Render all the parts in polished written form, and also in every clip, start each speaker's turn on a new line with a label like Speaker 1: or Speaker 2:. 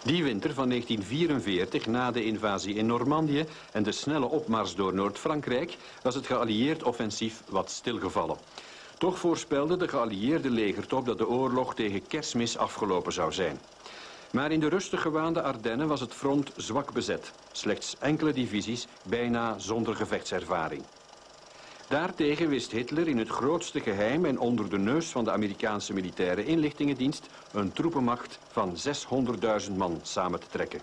Speaker 1: Die winter van 1944, na de invasie in Normandië en de snelle opmars door Noord-Frankrijk, was het geallieerd offensief wat stilgevallen. Toch voorspelde de geallieerde legertop dat de oorlog tegen Kerstmis afgelopen zou zijn. Maar in de rustig gewaande Ardennen was het front zwak bezet. Slechts enkele divisies, bijna zonder gevechtservaring. Daartegen wist Hitler in het grootste geheim en onder de neus van de Amerikaanse militaire inlichtingendienst een troepenmacht van 600.000 man samen te trekken.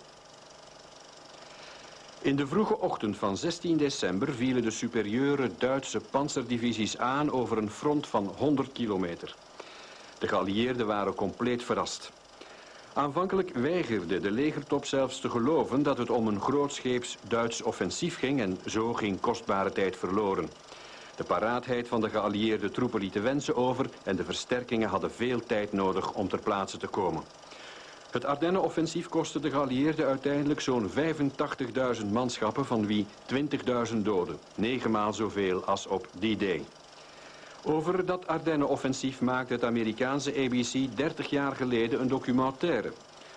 Speaker 1: In de vroege ochtend van 16 december vielen de superieure Duitse pantserdivisies aan over een front van 100 kilometer. De geallieerden waren compleet verrast. Aanvankelijk weigerde de legertop zelfs te geloven dat het om een grootscheeps Duits offensief ging en zo ging kostbare tijd verloren. De paraatheid van de geallieerde troepen liet de wensen over en de versterkingen hadden veel tijd nodig om ter plaatse te komen. Het Ardennen Offensief kostte de geallieerden uiteindelijk zo'n 85.000 manschappen, van wie 20.000 doden, 9 maal zoveel als op D-Day. Over dat Ardennen Offensief maakte het Amerikaanse ABC 30 jaar geleden een documentaire.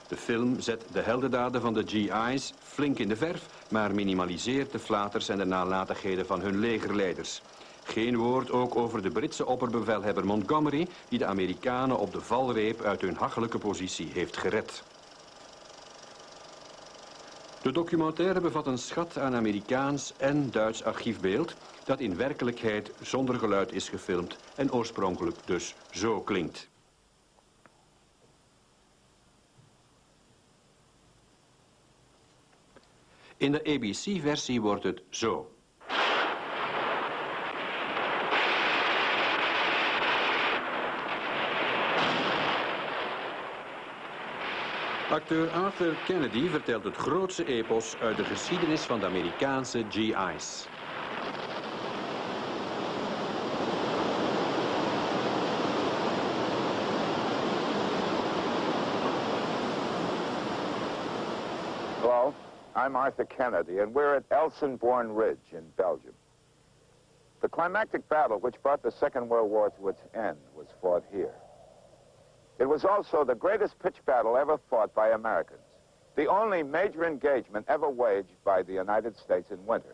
Speaker 1: De film zet de heldendaden van de GI's flink in de verf, maar minimaliseert de flaters en de nalatigheden van hun legerleiders. Geen woord ook over de Britse opperbevelhebber Montgomery, die de Amerikanen op de valreep uit hun hachelijke positie heeft gered. De documentaire bevat een schat aan Amerikaans en Duits archiefbeeld, dat in werkelijkheid zonder geluid is gefilmd en oorspronkelijk dus zo klinkt. In de ABC-versie wordt het zo. Acteur Arthur Kennedy vertelt het grootste epos uit de geschiedenis van de Amerikaanse GI's.
Speaker 2: Hello, I'm Arthur Kennedy, and we're at Elsenborn Ridge in Belgium. The climactic battle which brought the Second World War to its end was fought here. It was also the greatest pitched battle ever fought by Americans, the only major engagement ever waged by the United States in winter.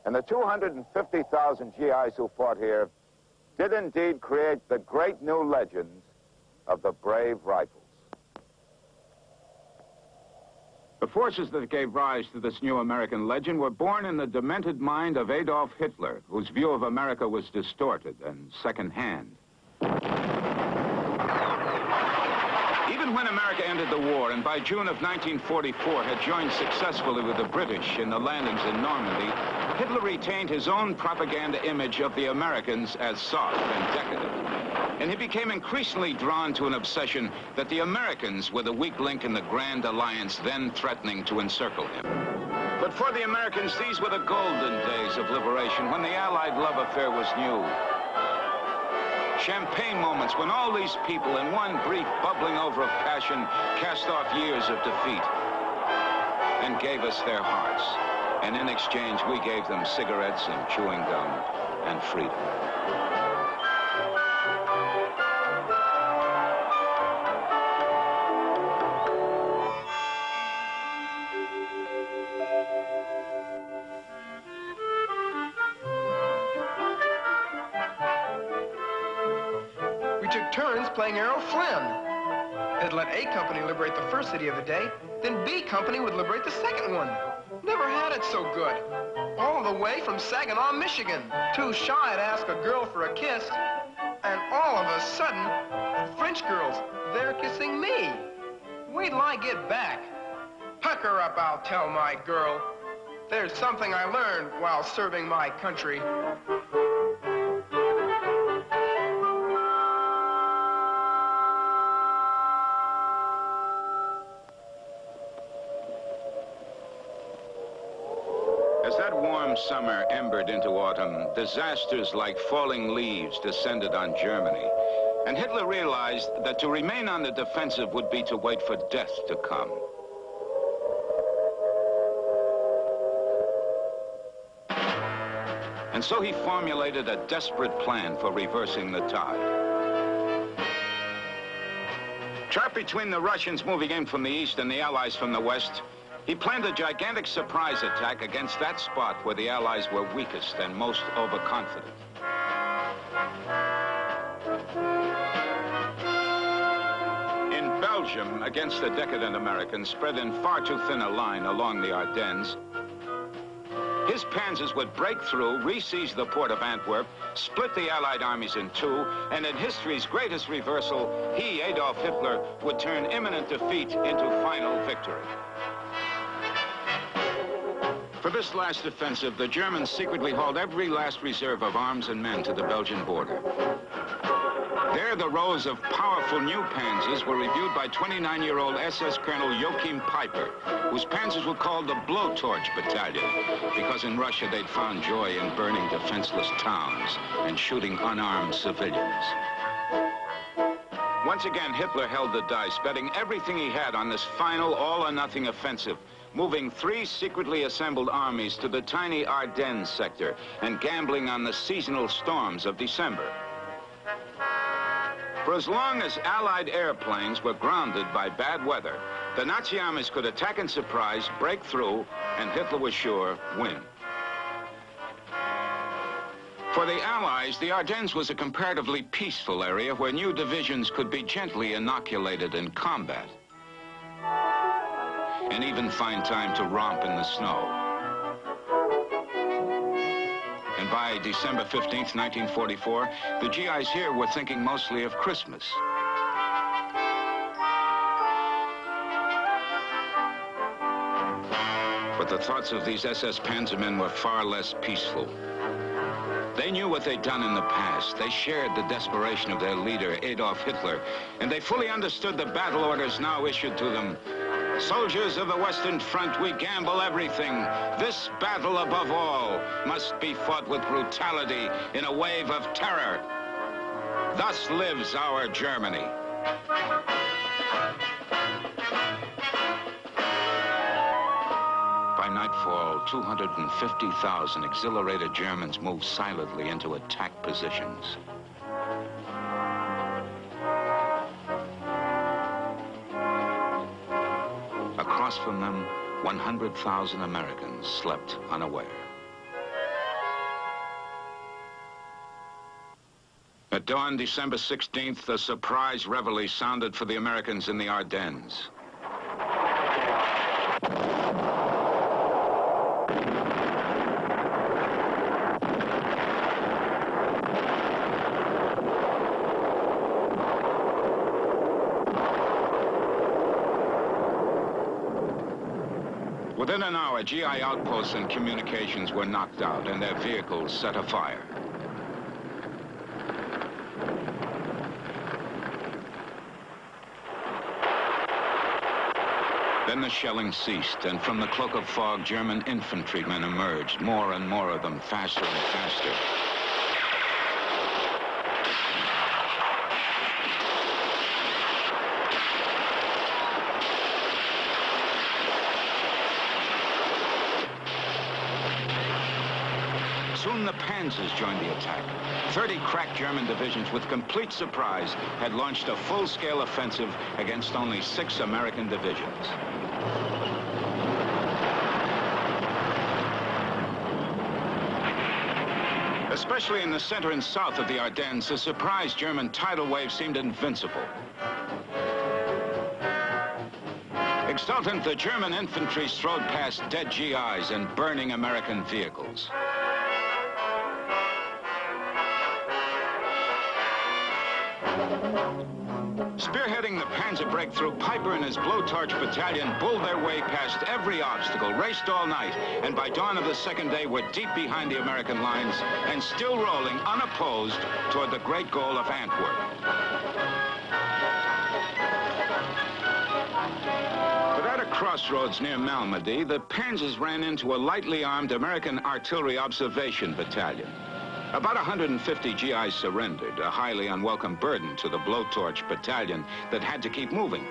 Speaker 2: And the 250,000 GIs who fought here did indeed create the great new legends of the brave rifles.
Speaker 3: The forces that gave rise to this new American legend were born in the demented mind of Adolf Hitler, whose view of America was distorted and second-hand. Even when America entered the war and by June of 1944 had joined successfully with the British in the landings in Normandy, Hitler retained his own propaganda image of the Americans as soft and decadent. And he became increasingly drawn to an obsession that the Americans were the weak link in the grand alliance then threatening to encircle him. But for the Americans, these were the golden days of liberation, when the Allied love affair was new. Champagne moments when all these people in one brief bubbling over of passion cast off years of defeat and gave us their hearts. And in exchange, we gave them cigarettes and chewing gum and freedom.
Speaker 4: We took turns playing Errol Flynn. They'd let A Company liberate the first city of the day, then B Company would liberate the second one. Never had it so good. All the way from Saginaw, Michigan. Too shy to ask a girl for a kiss. And all of a sudden, French girls, they're kissing me. Wait till I get back. Pucker up, I'll tell my girl. There's something I learned while serving my country.
Speaker 3: As that warm summer embered into autumn, disasters like falling leaves descended on Germany. And Hitler realized that to remain on the defensive would be to wait for death to come. And so he formulated a desperate plan for reversing the tide. Trapped between the Russians moving in from the east and the Allies from the west, he planned a gigantic surprise attack against that spot where the Allies were weakest and most overconfident. In Belgium, against the decadent Americans spread in far too thin a line along the Ardennes, his panzers would break through, re-seize the port of Antwerp, split the Allied armies in two, and in history's greatest reversal, he, Adolf Hitler, would turn imminent defeat into final victory. For this last offensive, the Germans secretly hauled every last reserve of arms and men to the Belgian border. There, the rows of powerful new panzers were reviewed by 29-year-old SS Colonel Joachim Peiper, whose panzers were called the Blowtorch Battalion, because in Russia they'd found joy in burning defenseless towns and shooting unarmed civilians. Once again, Hitler held the dice, betting everything he had on this final all-or-nothing offensive, moving 3 secretly assembled armies to the tiny Ardennes sector and gambling on the seasonal storms of December. For as long as Allied airplanes were grounded by bad weather, the Nazi armies could attack in surprise, break through, and Hitler was sure win. For the Allies, the Ardennes was a comparatively peaceful area where new divisions could be gently inoculated in combat and even find time to romp in the snow. And by December 15th, 1944, the GIs here were thinking mostly of Christmas. But the thoughts of these SS Panzermen were far less peaceful. They knew what they'd done in the past. They shared the desperation of their leader, Adolf Hitler, and they fully understood the battle orders now issued to them. Soldiers of the Western Front, we gamble everything. This battle, above all, must be fought with brutality in a wave of terror. Thus lives our Germany. By nightfall, 250,000 exhilarated Germans moved silently into attack positions. Across from them, 100,000 Americans slept unaware. At dawn, December 16th, the surprise reveille sounded for the Americans in the Ardennes. Within an hour, GI outposts and communications were knocked out and their vehicles set afire. Then the shelling ceased, and from the cloak of fog, German infantrymen emerged, more and more of them, faster and faster. Soon the Panzers joined the attack. 30 crack German divisions with complete surprise had launched a full-scale offensive against only 6 American divisions. Especially in the center and south of the Ardennes, the surprise German tidal wave seemed invincible. Exultant, the German infantry strode past dead GIs and burning American vehicles. Spearheading the Panzer breakthrough, Peiper and his Blowtorch Battalion bulled their way past every obstacle, raced all night, and by dawn of the second day were deep behind the American lines and still rolling unopposed toward the great goal of Antwerp. But at a crossroads near Malmedy, the Panzers ran into a lightly armed American artillery observation battalion. About 150 GIs surrendered, a highly unwelcome burden to the Blowtorch Battalion that had to keep moving.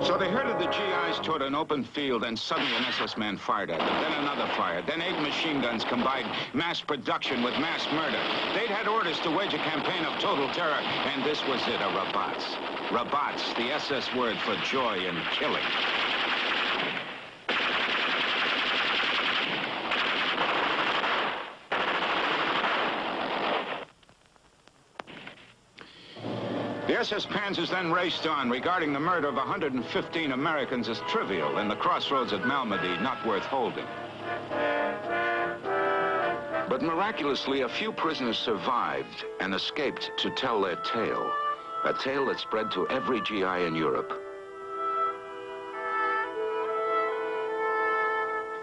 Speaker 3: So they herded the GIs toward an open field, and suddenly an SS man fired at them. Then another fired. Then 8 machine guns combined mass production with mass murder. They'd had orders to wage a campaign of total terror, and this was it, a Rabatz. Rabatz, the SS word for joy in killing. The SS Panzers then raced on, regarding the murder of 115 Americans as trivial and the crossroads at Malmedy not worth holding. But miraculously, a few prisoners survived and escaped to tell their tale, a tale that spread to every GI in Europe.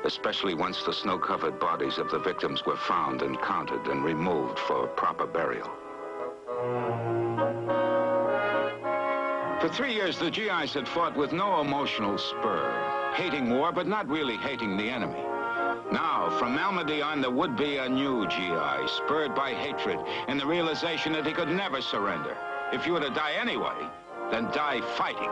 Speaker 3: Especially once the snow-covered bodies of the victims were found and counted and removed for proper burial. For 3 years, the GIs had fought with no emotional spur, hating war, but not really hating the enemy. Now, from Malmedy on, there would be a new GI, spurred by hatred and the realization that he could never surrender. If you were to die anyway, then die fighting.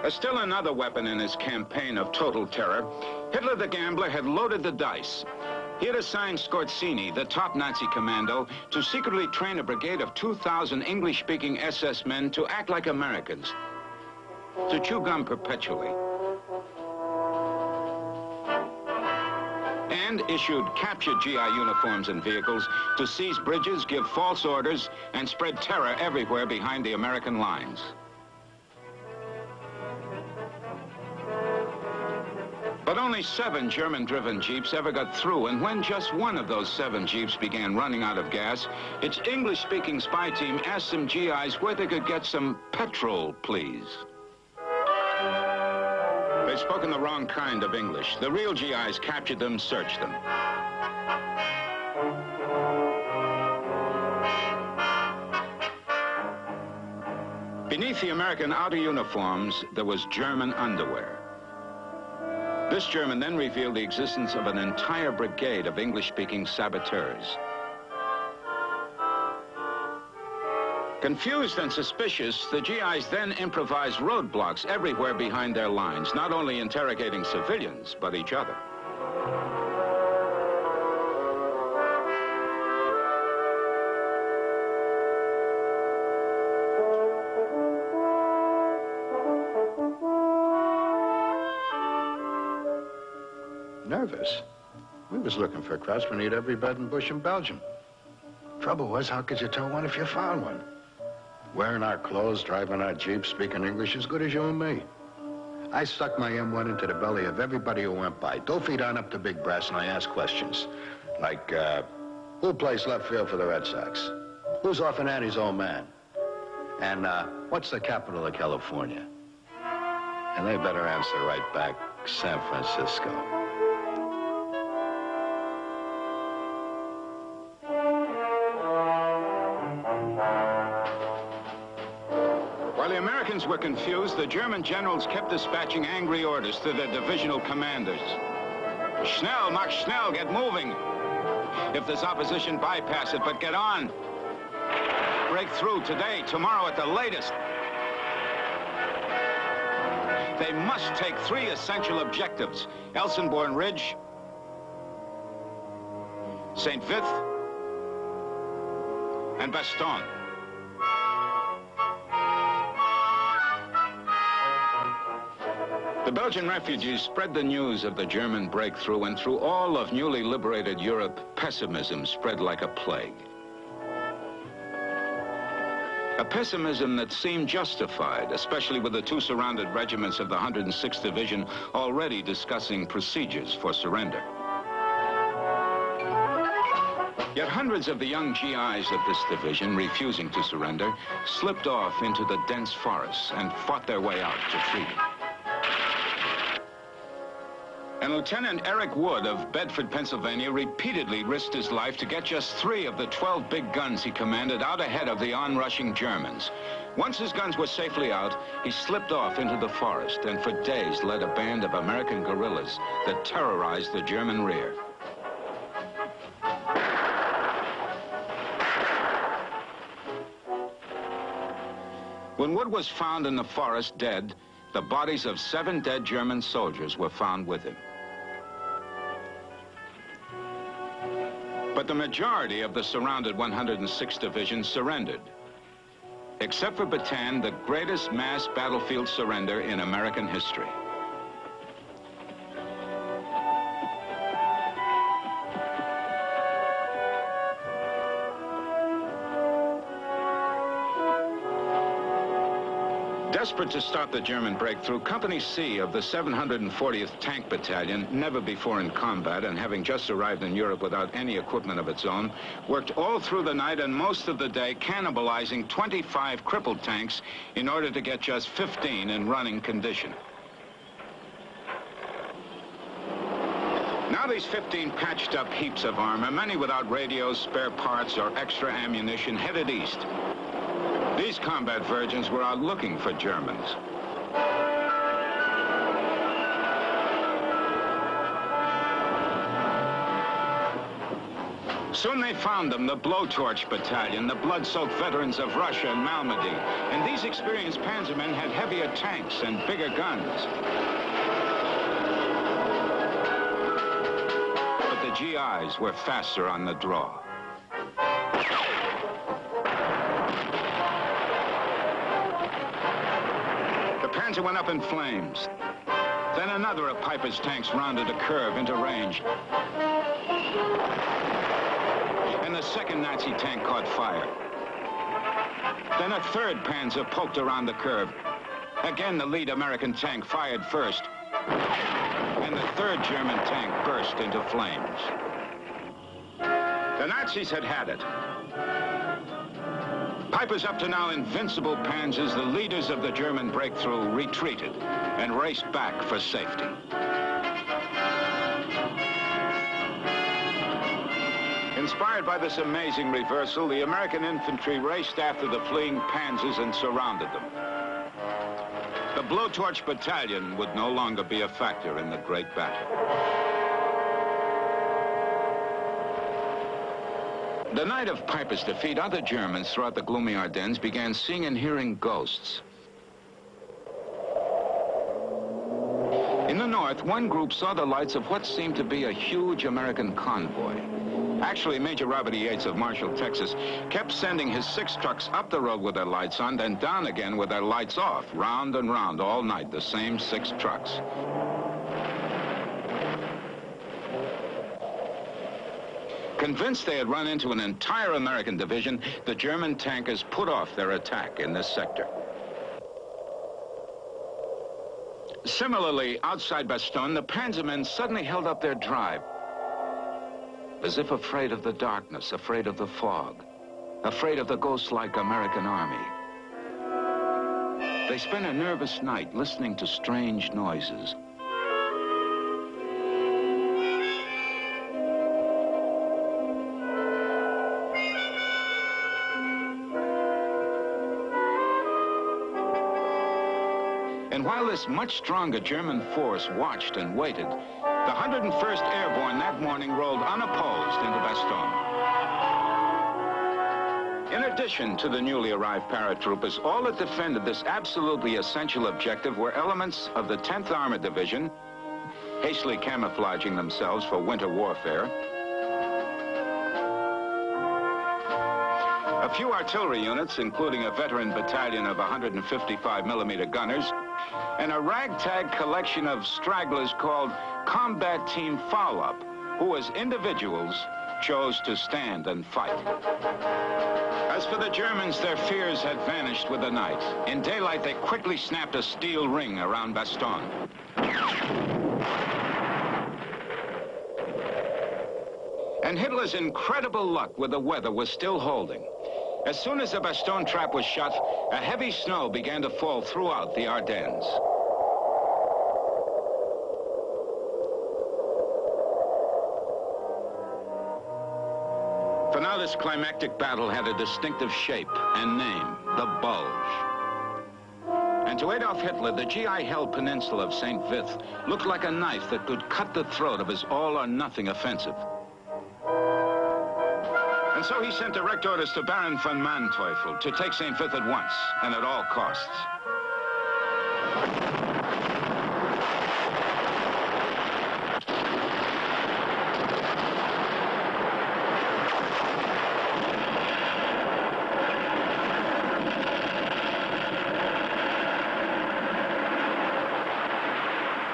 Speaker 3: As still another weapon in his campaign of total terror, Hitler the gambler had loaded the dice. He had assigned Skorzeny, the top Nazi commando, to secretly train a brigade of 2,000 English-speaking SS men to act like Americans, to chew gum perpetually, and issued captured GI uniforms and vehicles to seize bridges, give false orders, and spread terror everywhere behind the American lines. But only 7 German-driven jeeps ever got through, and when just one of those 7 jeeps began running out of gas, its English-speaking spy team asked some GIs where they could get some petrol, please. They'd spoken the wrong kind of English. The real GIs captured them, searched them. Beneath the American outer uniforms, there was German underwear. This German then revealed the existence of an entire brigade of English-speaking saboteurs. Confused and suspicious, the GIs then improvised roadblocks everywhere behind their lines, not only interrogating civilians, but each other.
Speaker 5: Nervous? We was looking for Krauss. We need every bed and bush in Belgium. Trouble was, how could you tell one if you found one? Wearing our clothes, driving our Jeep, speaking English as good as you and me. I stuck my M1 into the belly of everybody who went by. 2 feet on up to Big Brass, and I asked questions. Like, who plays left field for the Red Sox? Who's Orphan Annie's old man? And, what's the capital of California? And they better answer right back, San Francisco.
Speaker 3: While the Americans were confused, the German generals kept dispatching angry orders to their divisional commanders. Schnell, mach schnell, get moving. If there's opposition, bypass it, but get on. Break through today, tomorrow at the latest. They must take 3 essential objectives: Elsenborn Ridge, St. Vith, and Bastogne. The Belgian refugees spread the news of the German breakthrough, and through all of newly liberated Europe, pessimism spread like a plague. A pessimism that seemed justified, especially with the 2 surrounded regiments of the 106th Division already discussing procedures for surrender. Yet hundreds of the young GIs of this division, refusing to surrender, slipped off into the dense forests and fought their way out to freedom. And Lieutenant Eric Wood of Bedford, Pennsylvania, repeatedly risked his life to get just 3 of the 12 big guns he commanded out ahead of the onrushing Germans. Once his guns were safely out, he slipped off into the forest and for days led a band of American guerrillas that terrorized the German rear. When Wood was found in the forest dead, the bodies of 7 dead German soldiers were found with him. But the majority of the surrounded 106th Division surrendered, except for Bataan, the greatest mass battlefield surrender in American history. Desperate to stop the German breakthrough, Company C of the 740th Tank Battalion, never before in combat and having just arrived in Europe without any equipment of its own, worked all through the night and most of the day cannibalizing 25 crippled tanks in order to get just 15 in running condition. Now these 15 patched up heaps of armor, many without radios, spare parts, or extra ammunition, headed east. These combat virgins were out looking for Germans. Soon they found them, the Blowtorch Battalion, the blood-soaked veterans of Russia and Malmedy. And these experienced panzermen had heavier tanks and bigger guns. But the GIs were faster on the draw. Panzer went up in flames. Then another of Piper's tanks rounded a curve into range. And the second Nazi tank caught fire. Then a third Panzer poked around the curve. Again, the lead American tank fired first. And the third German tank burst into flames. The Nazis had it. Piper's up to now invincible panzers, the leaders of the German breakthrough, retreated and raced back for safety. Inspired by this amazing reversal, the American infantry raced after the fleeing panzers and surrounded them. The Blowtorch Battalion would no longer be a factor in the great battle. The night of Piper's defeat, other Germans throughout the gloomy Ardennes began seeing and hearing ghosts. In the north, one group saw the lights of what seemed to be a huge American convoy. Actually, Major Robert E. Yates of Marshall, Texas, kept sending his 6 trucks up the road with their lights on, then down again with their lights off, round and round all night, the same 6 trucks. Convinced they had run into an entire American division, the German tankers put off their attack in this sector. Similarly, outside Bastogne, the panzermen suddenly held up their drive, as if afraid of the darkness, afraid of the fog, afraid of the ghost-like American army. They spent a nervous night listening to strange noises. And while this much stronger German force watched and waited, the 101st Airborne that morning rolled unopposed into Bastogne. In addition to the newly arrived paratroopers, all that defended this absolutely essential objective were elements of the 10th Armored Division, hastily camouflaging themselves for winter warfare, a few artillery units, including a veteran battalion of 155mm gunners, and a ragtag collection of stragglers called Combat Team Foul-Up, who as individuals chose to stand and fight. As for the Germans, their fears had vanished with the night. In daylight, they quickly snapped a steel ring around Bastogne. And Hitler's incredible luck with the weather was still holding. As soon as the Bastogne trap was shut, a heavy snow began to fall throughout the Ardennes. For now, this climactic battle had a distinctive shape and name, the Bulge. And to Adolf Hitler, the GI-held peninsula of St. Vith looked like a knife that could cut the throat of his all-or-nothing offensive. And so he sent direct orders to Baron von Manteuffel to take St. Vith at once, and at all costs.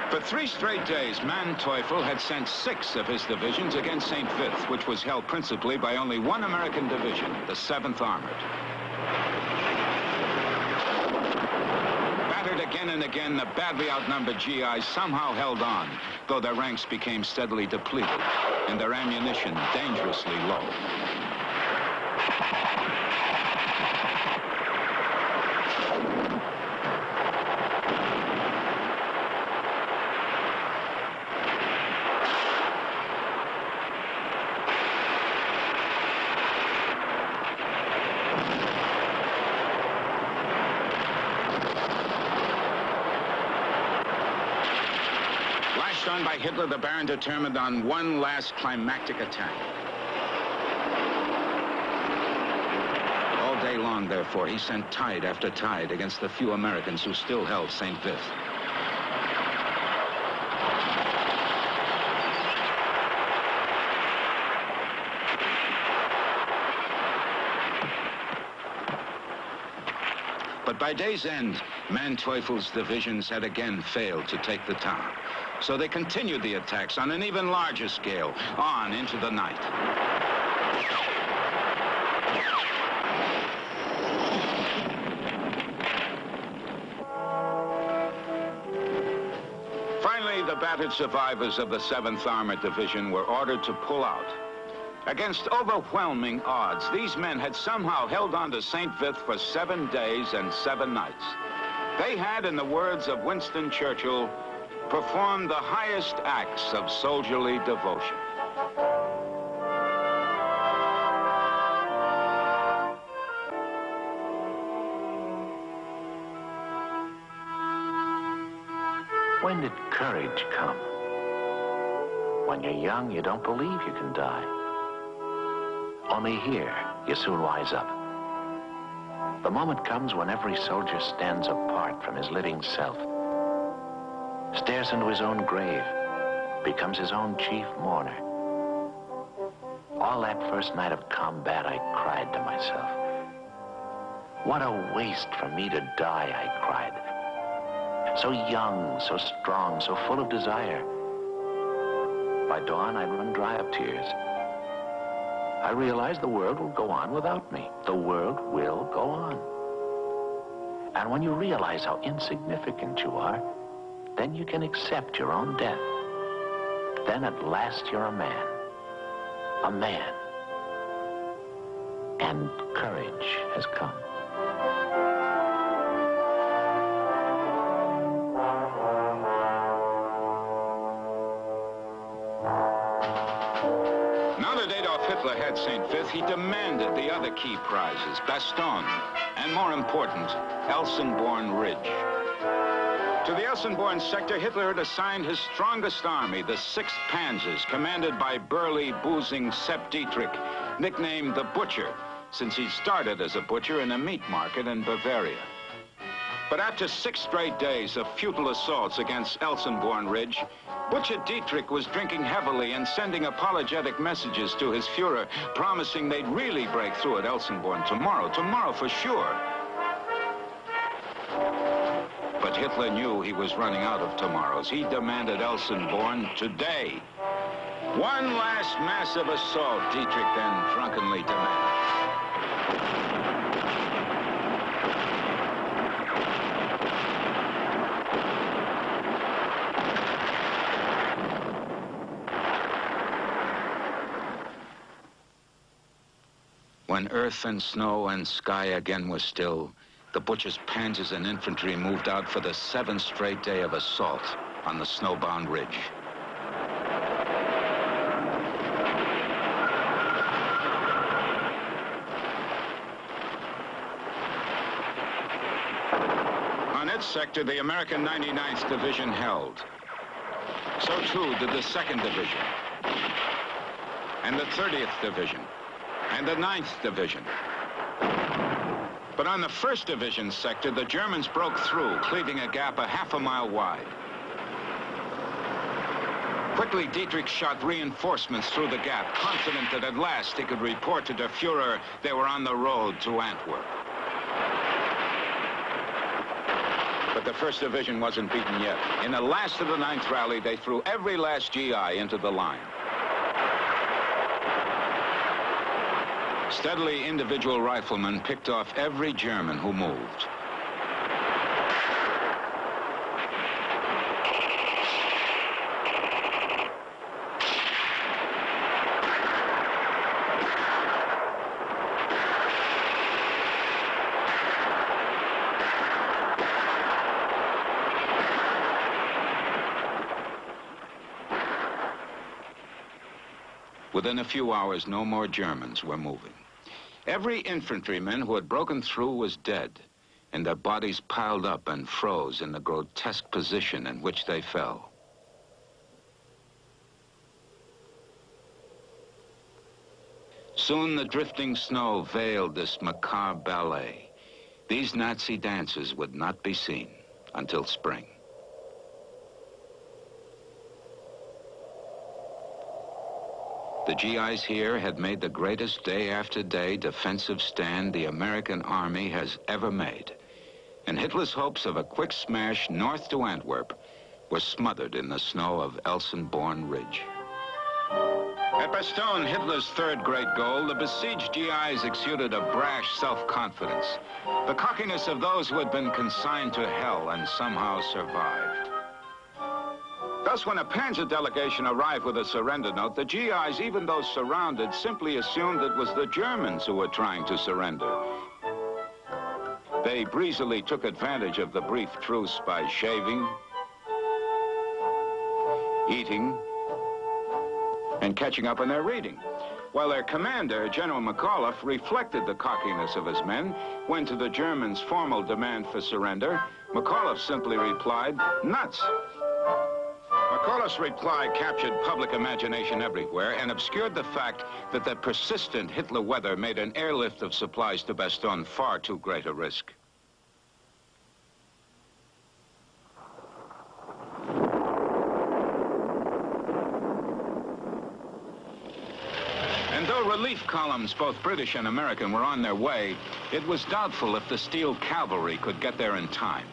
Speaker 3: For 3 straight days, Manteuffel had sent 6 of his divisions against St. Vith, which was held principally by only one American division, the 7th Armored. Battered again and again, the badly outnumbered GIs somehow held on, though their ranks became steadily depleted and their ammunition dangerously low. On by Hitler, the Baron determined on one last climactic attack. All day long, therefore, he sent tide after tide against the few Americans who still held St. Vith. But by day's end, Manteuffel's divisions had again failed to take the town. So they continued the attacks on an even larger scale, on into the night. Finally, the battered survivors of the 7th Armored Division were ordered to pull out. Against overwhelming odds, these men had somehow held on to St. Vith for 7 days and 7 nights. They had, in the words of Winston Churchill, performed the highest acts of soldierly devotion.
Speaker 6: When did courage come? When you're young, you don't believe you can die. Only here, you soon wise up. The moment comes when every soldier stands apart from his living self, stares into his own grave, becomes his own chief mourner. All that first night of combat, I cried to myself. What a waste for me to die, I cried. So young, so strong, so full of desire. By dawn, I'd run dry of tears. I realized the world will go on without me. The world will go on. And when you realize how insignificant you are, then you can accept your own death. Then at last you're a man. A man. And courage has come.
Speaker 3: Now that Adolf Hitler had St. Vith, he demanded the other key prizes, Bastogne, and more important, Elsenborn Ridge. To the Elsenborn sector, Hitler had assigned his strongest army, the 6th Panzers, commanded by burly, boozing Sepp Dietrich, nicknamed the Butcher, since he started as a butcher in a meat market in Bavaria. But after 6 straight days of futile assaults against Elsenborn Ridge, Butcher Dietrich was drinking heavily and sending apologetic messages to his Fuhrer, promising they'd really break through at Elsenborn tomorrow for sure. But Hitler knew he was running out of tomorrows. He demanded Elsenborn today. One last massive assault, Dietrich then drunkenly demanded. When earth and snow and sky again were still, the Butcher's panzers and infantry moved out for the 7th straight day of assault on the snowbound ridge. On its sector, the American 99th Division held. So too did the 2nd Division and the 30th Division. and the 9th Division. But on the 1st Division sector, the Germans broke through, cleaving a gap a half a mile wide. Quickly, Dietrich shot reinforcements through the gap, confident that at last he could report to Der Fuhrer they were on the road to Antwerp. But the 1st Division wasn't beaten yet. In the last of the 9th rally, they threw every last GI into the line. Steadily, individual riflemen picked off every German who moved. Within a few hours, no more Germans were moving. Every infantryman who had broken through was dead, and their bodies piled up and froze in the grotesque position in which they fell. Soon the drifting snow veiled this macabre ballet. These Nazi dances would not be seen until spring. The GIs here had made the greatest day-after-day defensive stand the American army has ever made. And Hitler's hopes of a quick smash north to Antwerp were smothered in the snow of Elsenborn Ridge. At Bastogne, Hitler's third great goal, the besieged GIs exuded a brash self-confidence, the cockiness of those who had been consigned to hell and somehow survived. Thus, when a Panzer delegation arrived with a surrender note, the GIs, even though surrounded, simply assumed it was the Germans who were trying to surrender. They breezily took advantage of the brief truce by shaving, eating, and catching up on their reading, while their commander, General McAuliffe, reflected the cockiness of his men when, to the Germans' formal demand for surrender, McAuliffe simply replied, "Nuts." McAuliffe's reply captured public imagination everywhere and obscured the fact that the persistent Hitler weather made an airlift of supplies to Bastogne far too great a risk. And though relief columns, both British and American, were on their way, it was doubtful if the Steel Cavalry could get there in time.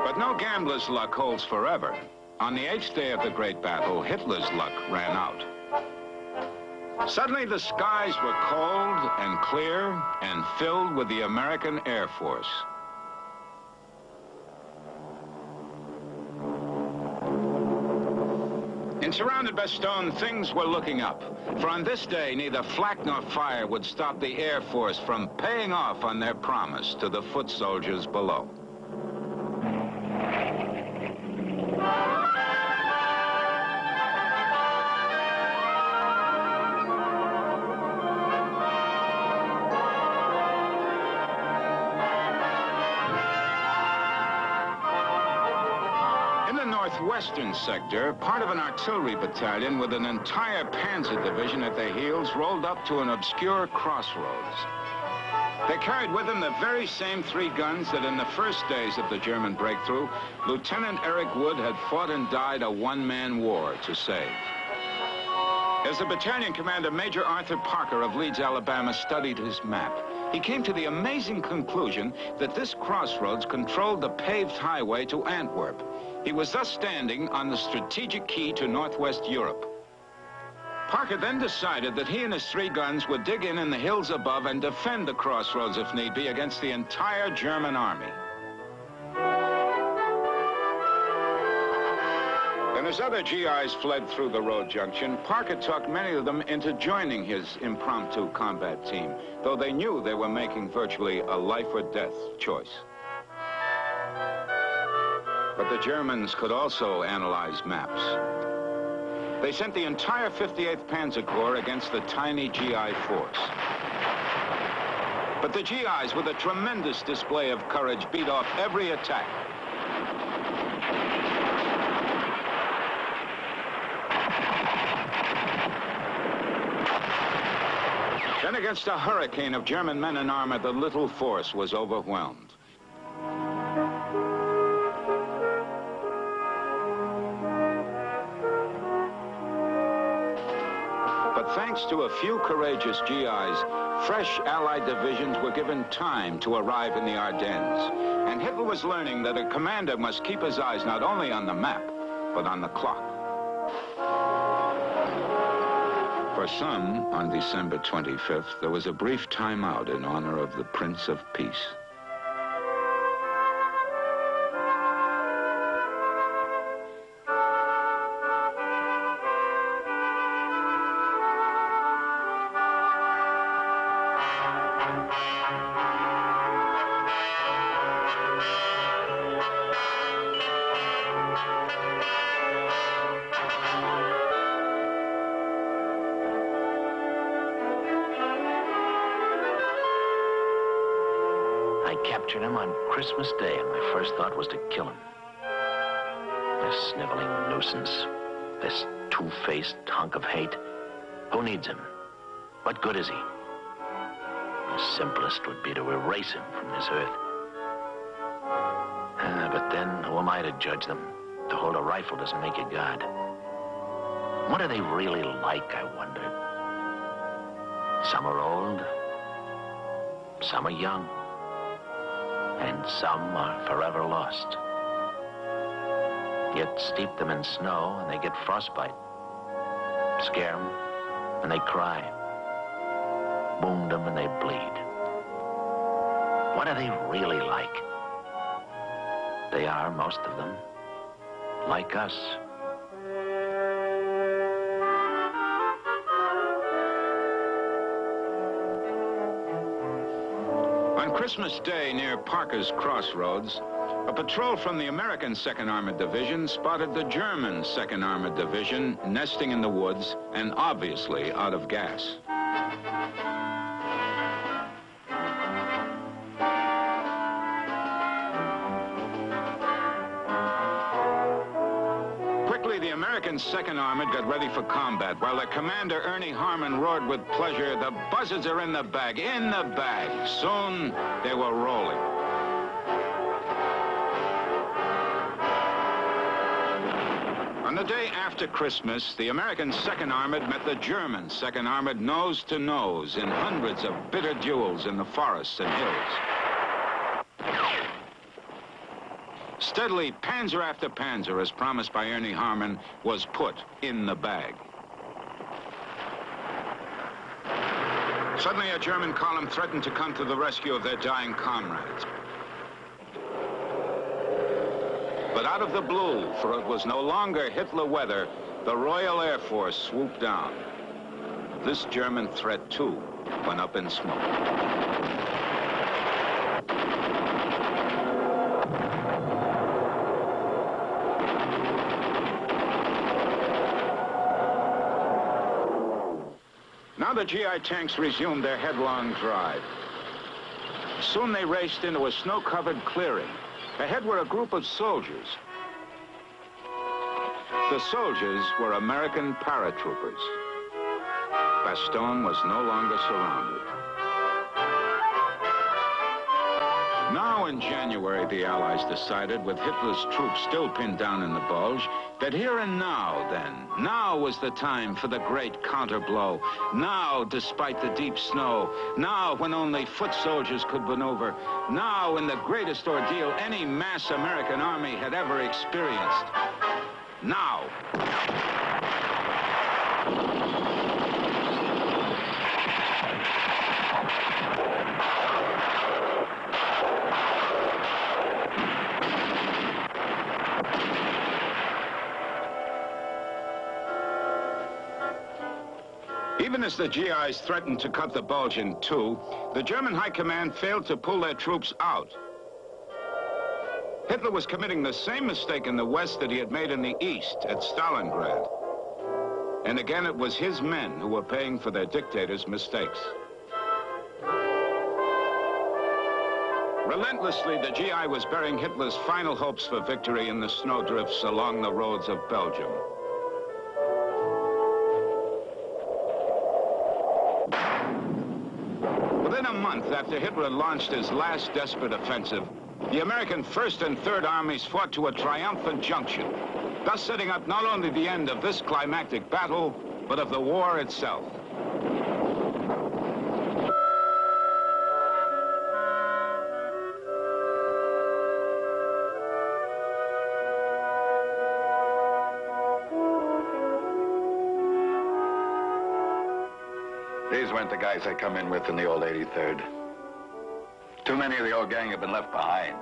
Speaker 3: But no gambler's luck holds forever. On the 8th day of the great battle, Hitler's luck ran out. Suddenly, the skies were cold and clear and filled with the American Air Force. In surrounded Bastogne, things were looking up. For on this day, neither flak nor fire would stop the Air Force from paying off on their promise to the foot soldiers below. Western sector, part of an artillery battalion with an entire panzer division at their heels rolled up to an obscure crossroads. They carried with them the very same 3 guns that in the first days of the German breakthrough, Lieutenant Eric Wood had fought and died a one-man war to save. As the battalion commander, Major Arthur Parker of Leeds, Alabama, studied his map, he came to the amazing conclusion that this crossroads controlled the paved highway to Antwerp. He was thus standing on the strategic key to Northwest Europe. Parker then decided that he and his 3 guns would dig in the hills above and defend the crossroads, if need be, against the entire German army. And as other GIs fled through the road junction, Parker talked many of them into joining his impromptu combat team, though they knew they were making virtually a life-or-death choice. But the Germans could also analyze maps. They sent the entire 58th Panzer Corps against the tiny GI force. But the GIs, with a tremendous display of courage, beat off every attack. Then against a hurricane of German men in armor, the little force was overwhelmed. But thanks to a few courageous GIs, fresh Allied divisions were given time to arrive in the Ardennes. And Hitler was learning that a commander must keep his eyes not only on the map, but on the clock. For some, on December 25th, there was a brief timeout in honor of the Prince of Peace.
Speaker 6: I captured him on Christmas Day, and my first thought was to kill him. This sniveling nuisance, this two-faced hunk of hate. Who needs him? What good is he? The simplest would be to erase him from this earth. But then, who am I to judge them? To hold a rifle doesn't make you God. What are they really like, I wonder? Some are old, some are young, and some are forever lost. Yet steep them in snow and they get frostbite. Scare them and they cry. Wound them and they bleed. What are they really like? They are, most of them, like us.
Speaker 3: On Christmas Day near Parker's Crossroads, a patrol from the American 2nd Armored Division spotted the German 2nd Armored Division nesting in the woods and obviously out of gas. Quickly, the American 2nd Armored got ready for combat, while their commander, Ernie Harmon, roared with pleasure, "The buzzards are in the bag, in the bag." Soon, they were rolling. On the day after Christmas, the American 2nd Armored met the German 2nd Armored nose to nose in hundreds of bitter duels in the forests and hills. Steadily, panzer after panzer, as promised by Ernie Harmon, was put in the bag. Suddenly, a German column threatened to come to the rescue of their dying comrades. But out of the blue, for it was no longer Hitler weather, the Royal Air Force swooped down. This German threat, too, went up in smoke. Now the GI tanks resumed their headlong drive. Soon they raced into a snow-covered clearing. Ahead were a group of soldiers. The soldiers were American paratroopers. Bastogne was no longer surrounded. Now in January, the Allies decided, with Hitler's troops still pinned down in the Bulge, that here and now, then, now was the time for the great counterblow. Now, despite the deep snow, now when only foot soldiers could maneuver, now in the greatest ordeal any mass American army had ever experienced. Now. Even as the GIs threatened to cut the Bulge in two, the German High Command failed to pull their troops out. Hitler was committing the same mistake in the West that he had made in the East at Stalingrad. And again, it was his men who were paying for their dictator's mistakes. Relentlessly, the GI was bearing Hitler's final hopes for victory in the snowdrifts along the roads of Belgium. Within a month after Hitler launched his last desperate offensive, the American First and Third Armies fought to a triumphant junction, thus setting up not only the end of this climactic battle, but of the war itself.
Speaker 5: These weren't the guys I come in with in the old 83rd. Too many of the old gang have been left behind.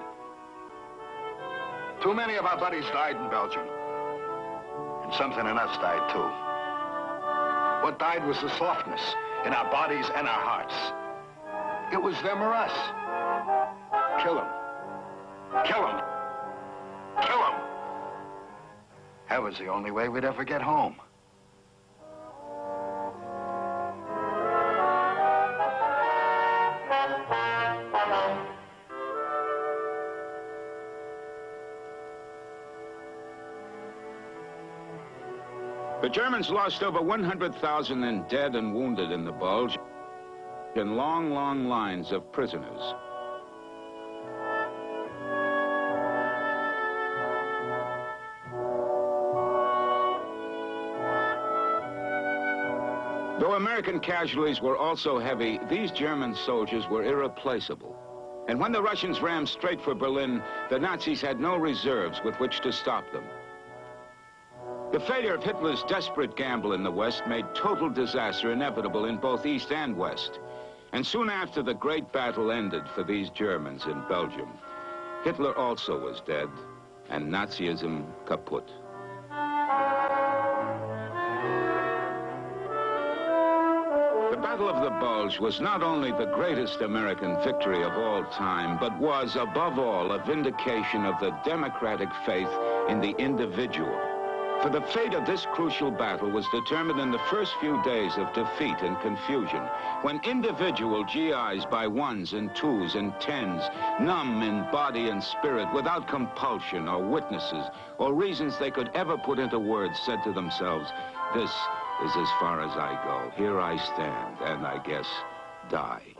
Speaker 5: Too many of our buddies died in Belgium. And something in us died too. What died was the softness in our bodies and our hearts. It was them or us. Kill them. Kill them. Kill them. That was the only way we'd ever get home.
Speaker 3: The Germans lost over 100,000 in dead and wounded in the Bulge, and long, long lines of prisoners. Though American casualties were also heavy, these German soldiers were irreplaceable. And when the Russians rammed straight for Berlin, the Nazis had no reserves with which to stop them. The failure of Hitler's desperate gamble in the West made total disaster inevitable in both East and West. And soon after the great battle ended for these Germans in Belgium, Hitler also was dead, and Nazism kaput. The Battle of the Bulge was not only the greatest American victory of all time, but was, above all, a vindication of the democratic faith in the individual. For the fate of this crucial battle was determined in the first few days of defeat and confusion, when individual GIs by ones and twos and tens, numb in body and spirit, without compulsion or witnesses or reasons they could ever put into words, said to themselves, "This is as far as I go. Here I stand, and I guess die."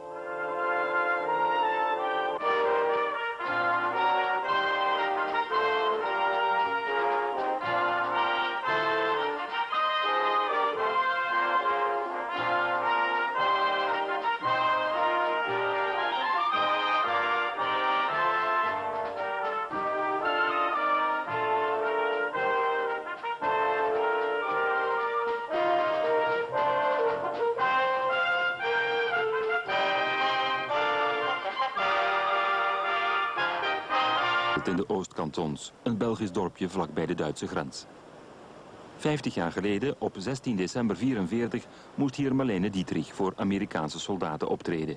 Speaker 7: In de Oostkantons, een Belgisch dorpje vlak bij de Duitse grens. 50 jaar geleden, op 16 december 1944, moest hier Marlene Dietrich voor Amerikaanse soldaten optreden.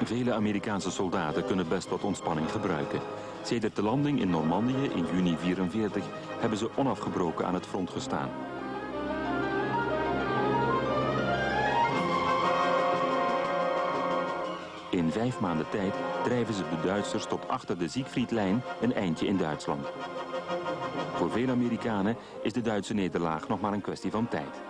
Speaker 7: Vele Amerikaanse soldaten kunnen best wat ontspanning gebruiken. Sedert de landing in Normandië in juni 1944 hebben ze onafgebroken aan het front gestaan. In 5 maanden tijd drijven ze de Duitsers tot achter de Siegfriedlijn, een eindje in Duitsland. Voor veel Amerikanen is de Duitse nederlaag nog maar een kwestie van tijd.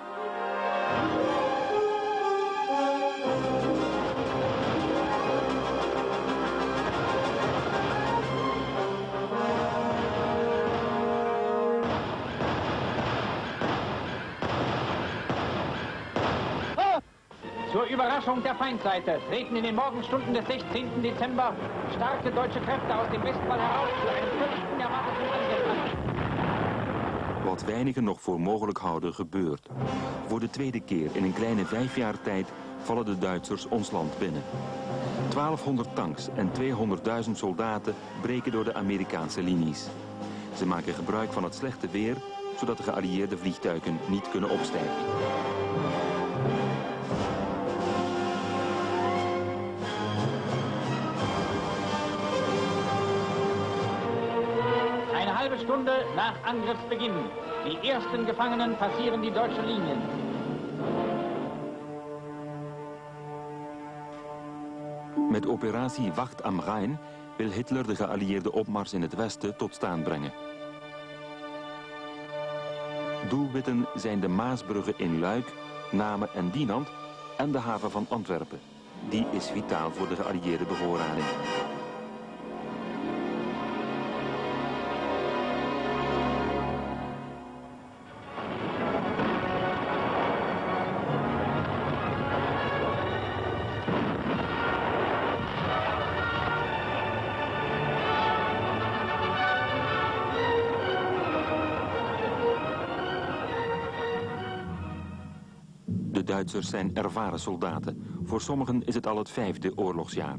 Speaker 8: Zur Überraschung der Feindseite treten in den Morgenstunden des 16. Dezember starke deutsche Kräfte aus dem Westwall heraus für einen völlig unerwarteten Angriff an.
Speaker 7: Wat weinigen nog voor mogelijk houden gebeurt. Voor de tweede keer in een kleine 5 jaar tijd vallen de Duitsers ons land binnen. 1200 tanks en 200.000 soldaten breken door de Amerikaanse linies. Ze maken gebruik van het slechte weer, zodat de geallieerde vliegtuigen niet kunnen opstijgen.
Speaker 8: Eine halbe Stunde nach Angriffsbeginn. Die ersten Gefangenen passieren die deutschen Linien.
Speaker 7: Met operatie Wacht am Rhein wil Hitler de geallieerde opmars in het westen tot staan brengen. Doelwitten zijn de Maasbruggen in Luik, Namen en Dinant en de haven van Antwerpen. Die is vitaal voor de geallieerde bevoorrading. De Duitsers zijn ervaren soldaten. Voor sommigen is het al het 5e oorlogsjaar.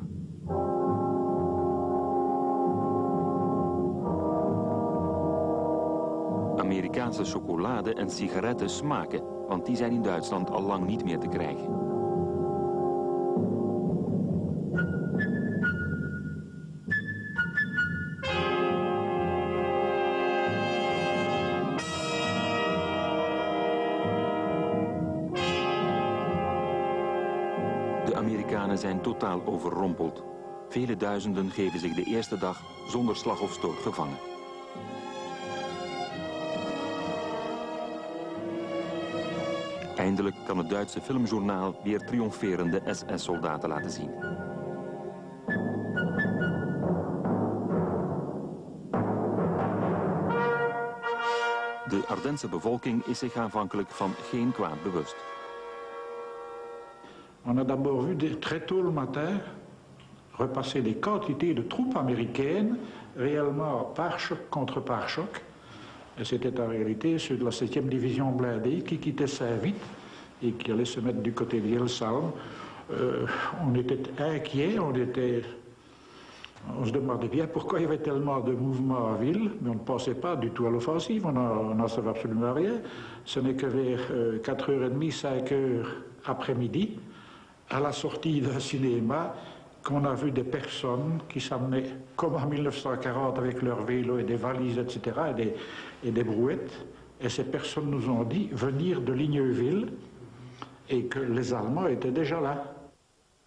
Speaker 7: Amerikaanse chocolade en sigaretten smaken, want die zijn in Duitsland al lang niet meer te krijgen. De Amerikanen zijn totaal overrompeld. Vele duizenden geven zich de eerste dag zonder slag of stoot gevangen. Eindelijk kan het Duitse filmjournaal weer triomferende SS-soldaten laten zien. De Ardense bevolking is zich aanvankelijk van geen kwaad bewust.
Speaker 9: On a d'abord vu très tôt le matin repasser des quantités de troupes américaines, réellement pare-choc contre pare-choc. Et c'était en réalité ceux de la 7e division blindée qui quittaient Saint-Vite et qui allaient se mettre du côté de Yelsalm. On était inquiets, on se demandait bien pourquoi il y avait tellement de mouvements en ville, mais on ne pensait pas du tout à l'offensive, on n'en savait absolument rien. Ce n'est que vers 4h30, 5h après-midi, à la sortie d'un cinéma, qu'on a vu des personnes qui s'amenaient comme en 1940 avec leurs vélos et des valises, etc., et des brouettes. Et ces personnes nous ont dit venir de Ligneuville et que les Allemands étaient déjà là.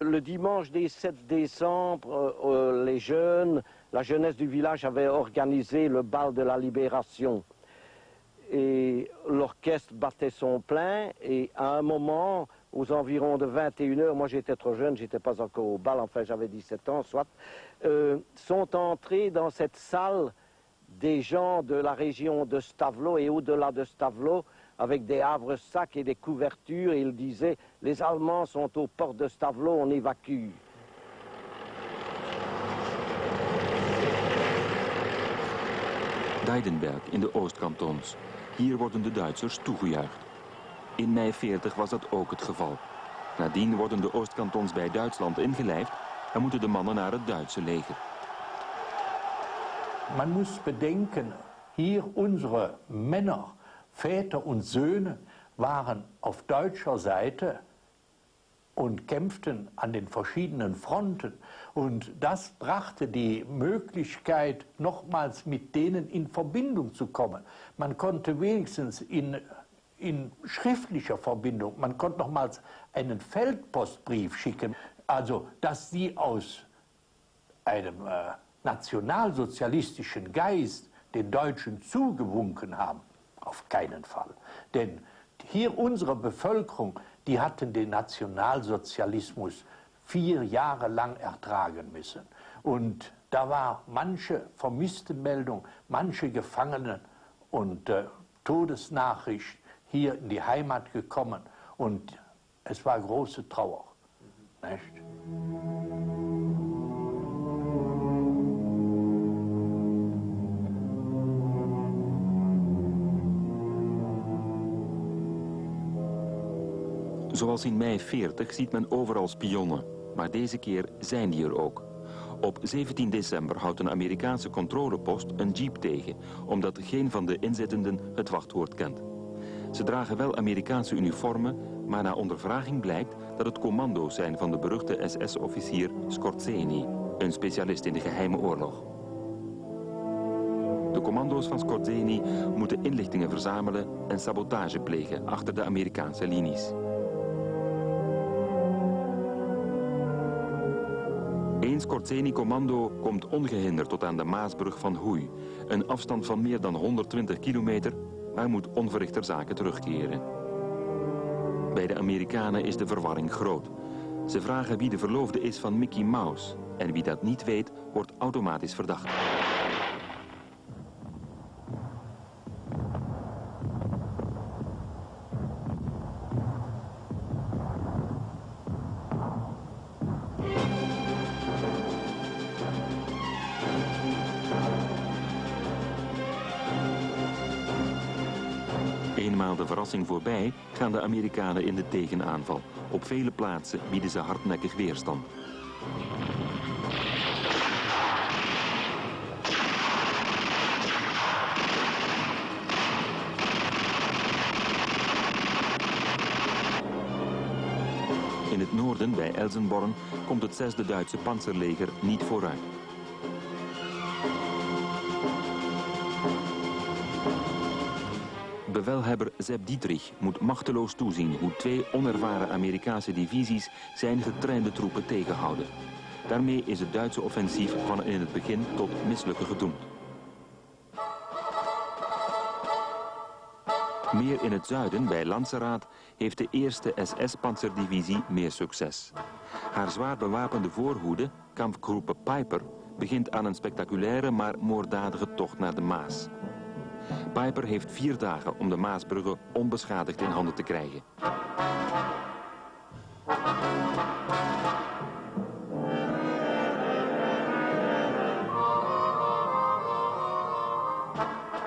Speaker 10: Le dimanche des 7 décembre, les jeunes, la jeunesse du village avait organisé le bal de la libération. Et l'orchestre battait son plein et à un moment, aux environs de 21h, moi j'étais trop jeune, j'étais pas encore au bal, enfin j'avais 17 ans, soit, sont entrés dans cette salle des gens de la région de Stavelot et au-delà de Stavelot, avec des havres-sacs et des couvertures, et ils disaient « Les Allemands sont aux portes de Stavelot, on évacue ».
Speaker 7: Deidenberg in de Oostkantons. Hier worden de Duitsers toegejuicht. In mei 40 was dat ook het geval. Nadien worden de Oostkantons bij Duitsland ingelijfd en moeten de mannen naar het Duitse leger.
Speaker 11: Man muss bedenken, hier unsere Männer, Väter und Söhne waren auf deutscher Seite und kämpften an den verschiedenen Fronten. Und das brachte die Möglichkeit, nochmals mit denen in Verbindung zu kommen. Man konnte wenigstens in schriftlicher Verbindung, man konnte nochmals einen Feldpostbrief schicken. Also, dass sie aus einem nationalsozialistischen Geist den Deutschen zugewunken haben, auf keinen Fall. Denn hier unsere Bevölkerung, die hatten den Nationalsozialismus 4 Jahre lang ertragen müssen. Und da war manche Vermisstenmeldung, manche Gefangene und Todesnachricht hier in die Heimat gekommen. Und es war große Trauer. Nicht?
Speaker 7: Zoals in mei 40 ziet men overal spionnen, maar deze keer zijn die er ook. Op 17 december houdt een Amerikaanse controlepost een jeep tegen, omdat geen van de inzittenden het wachtwoord kent. Ze dragen wel Amerikaanse uniformen, maar na ondervraging blijkt dat het commando's zijn van de beruchte SS-officier Skorzeny, een specialist in de geheime oorlog. De commando's van Skorzeny moeten inlichtingen verzamelen en sabotage plegen achter de Amerikaanse linies. Eén Skorzeny-commando komt ongehinderd tot aan de Maasbrug van Hoei, een afstand van meer dan 120 kilometer, maar moet onverrichter zaken terugkeren. Bij de Amerikanen is de verwarring groot. Ze vragen wie de verloofde is van Mickey Mouse, en wie dat niet weet, wordt automatisch verdacht. Eenmaal de verrassing voorbij, gaan de Amerikanen in de tegenaanval. Op vele plaatsen bieden ze hardnekkig weerstand. In het noorden, bij Elsenborn, komt het 6e Duitse panzerleger niet vooruit. Bevelhebber Sepp Dietrich moet machteloos toezien hoe 2 onervaren Amerikaanse divisies zijn getrainde troepen tegenhouden. Daarmee is het Duitse offensief van in het begin tot mislukken gedoemd. Meer in het zuiden, bij Lanzerath, heeft de 1e SS-panzerdivisie meer succes. Haar zwaar bewapende voorhoede, kampgroep Piper, begint aan een spectaculaire maar moorddadige tocht naar de Maas. Piper heeft 4 dagen om de Maasbruggen onbeschadigd in handen te krijgen.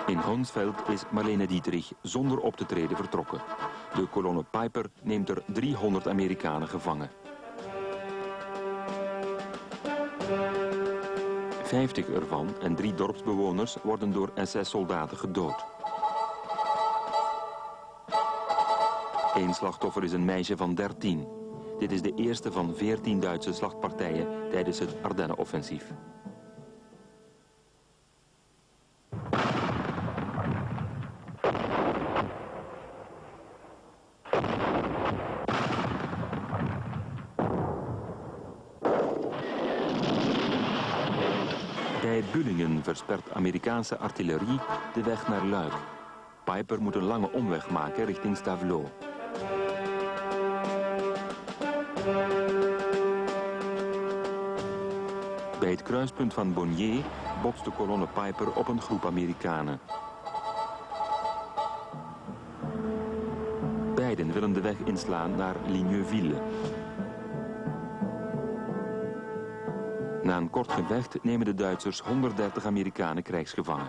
Speaker 7: In Honsfeld is Marlene Dietrich zonder op te treden vertrokken. De kolonne Piper neemt er 300 Amerikanen gevangen. 50 ervan en 3 dorpsbewoners worden door SS-soldaten gedood. Eén slachtoffer is een meisje van 13. Dit is de eerste van 14 Duitse slachtpartijen tijdens het Ardennen Offensief. Bij Bullingen verspert Amerikaanse artillerie de weg naar Luik. Piper moet een lange omweg maken richting Stavelot. Bij het kruispunt van Bonnier botst de kolonne Piper op een groep Amerikanen. Beiden willen de weg inslaan naar Ligneuville. Na een kort gevecht nemen de Duitsers 130 Amerikanen krijgsgevangen.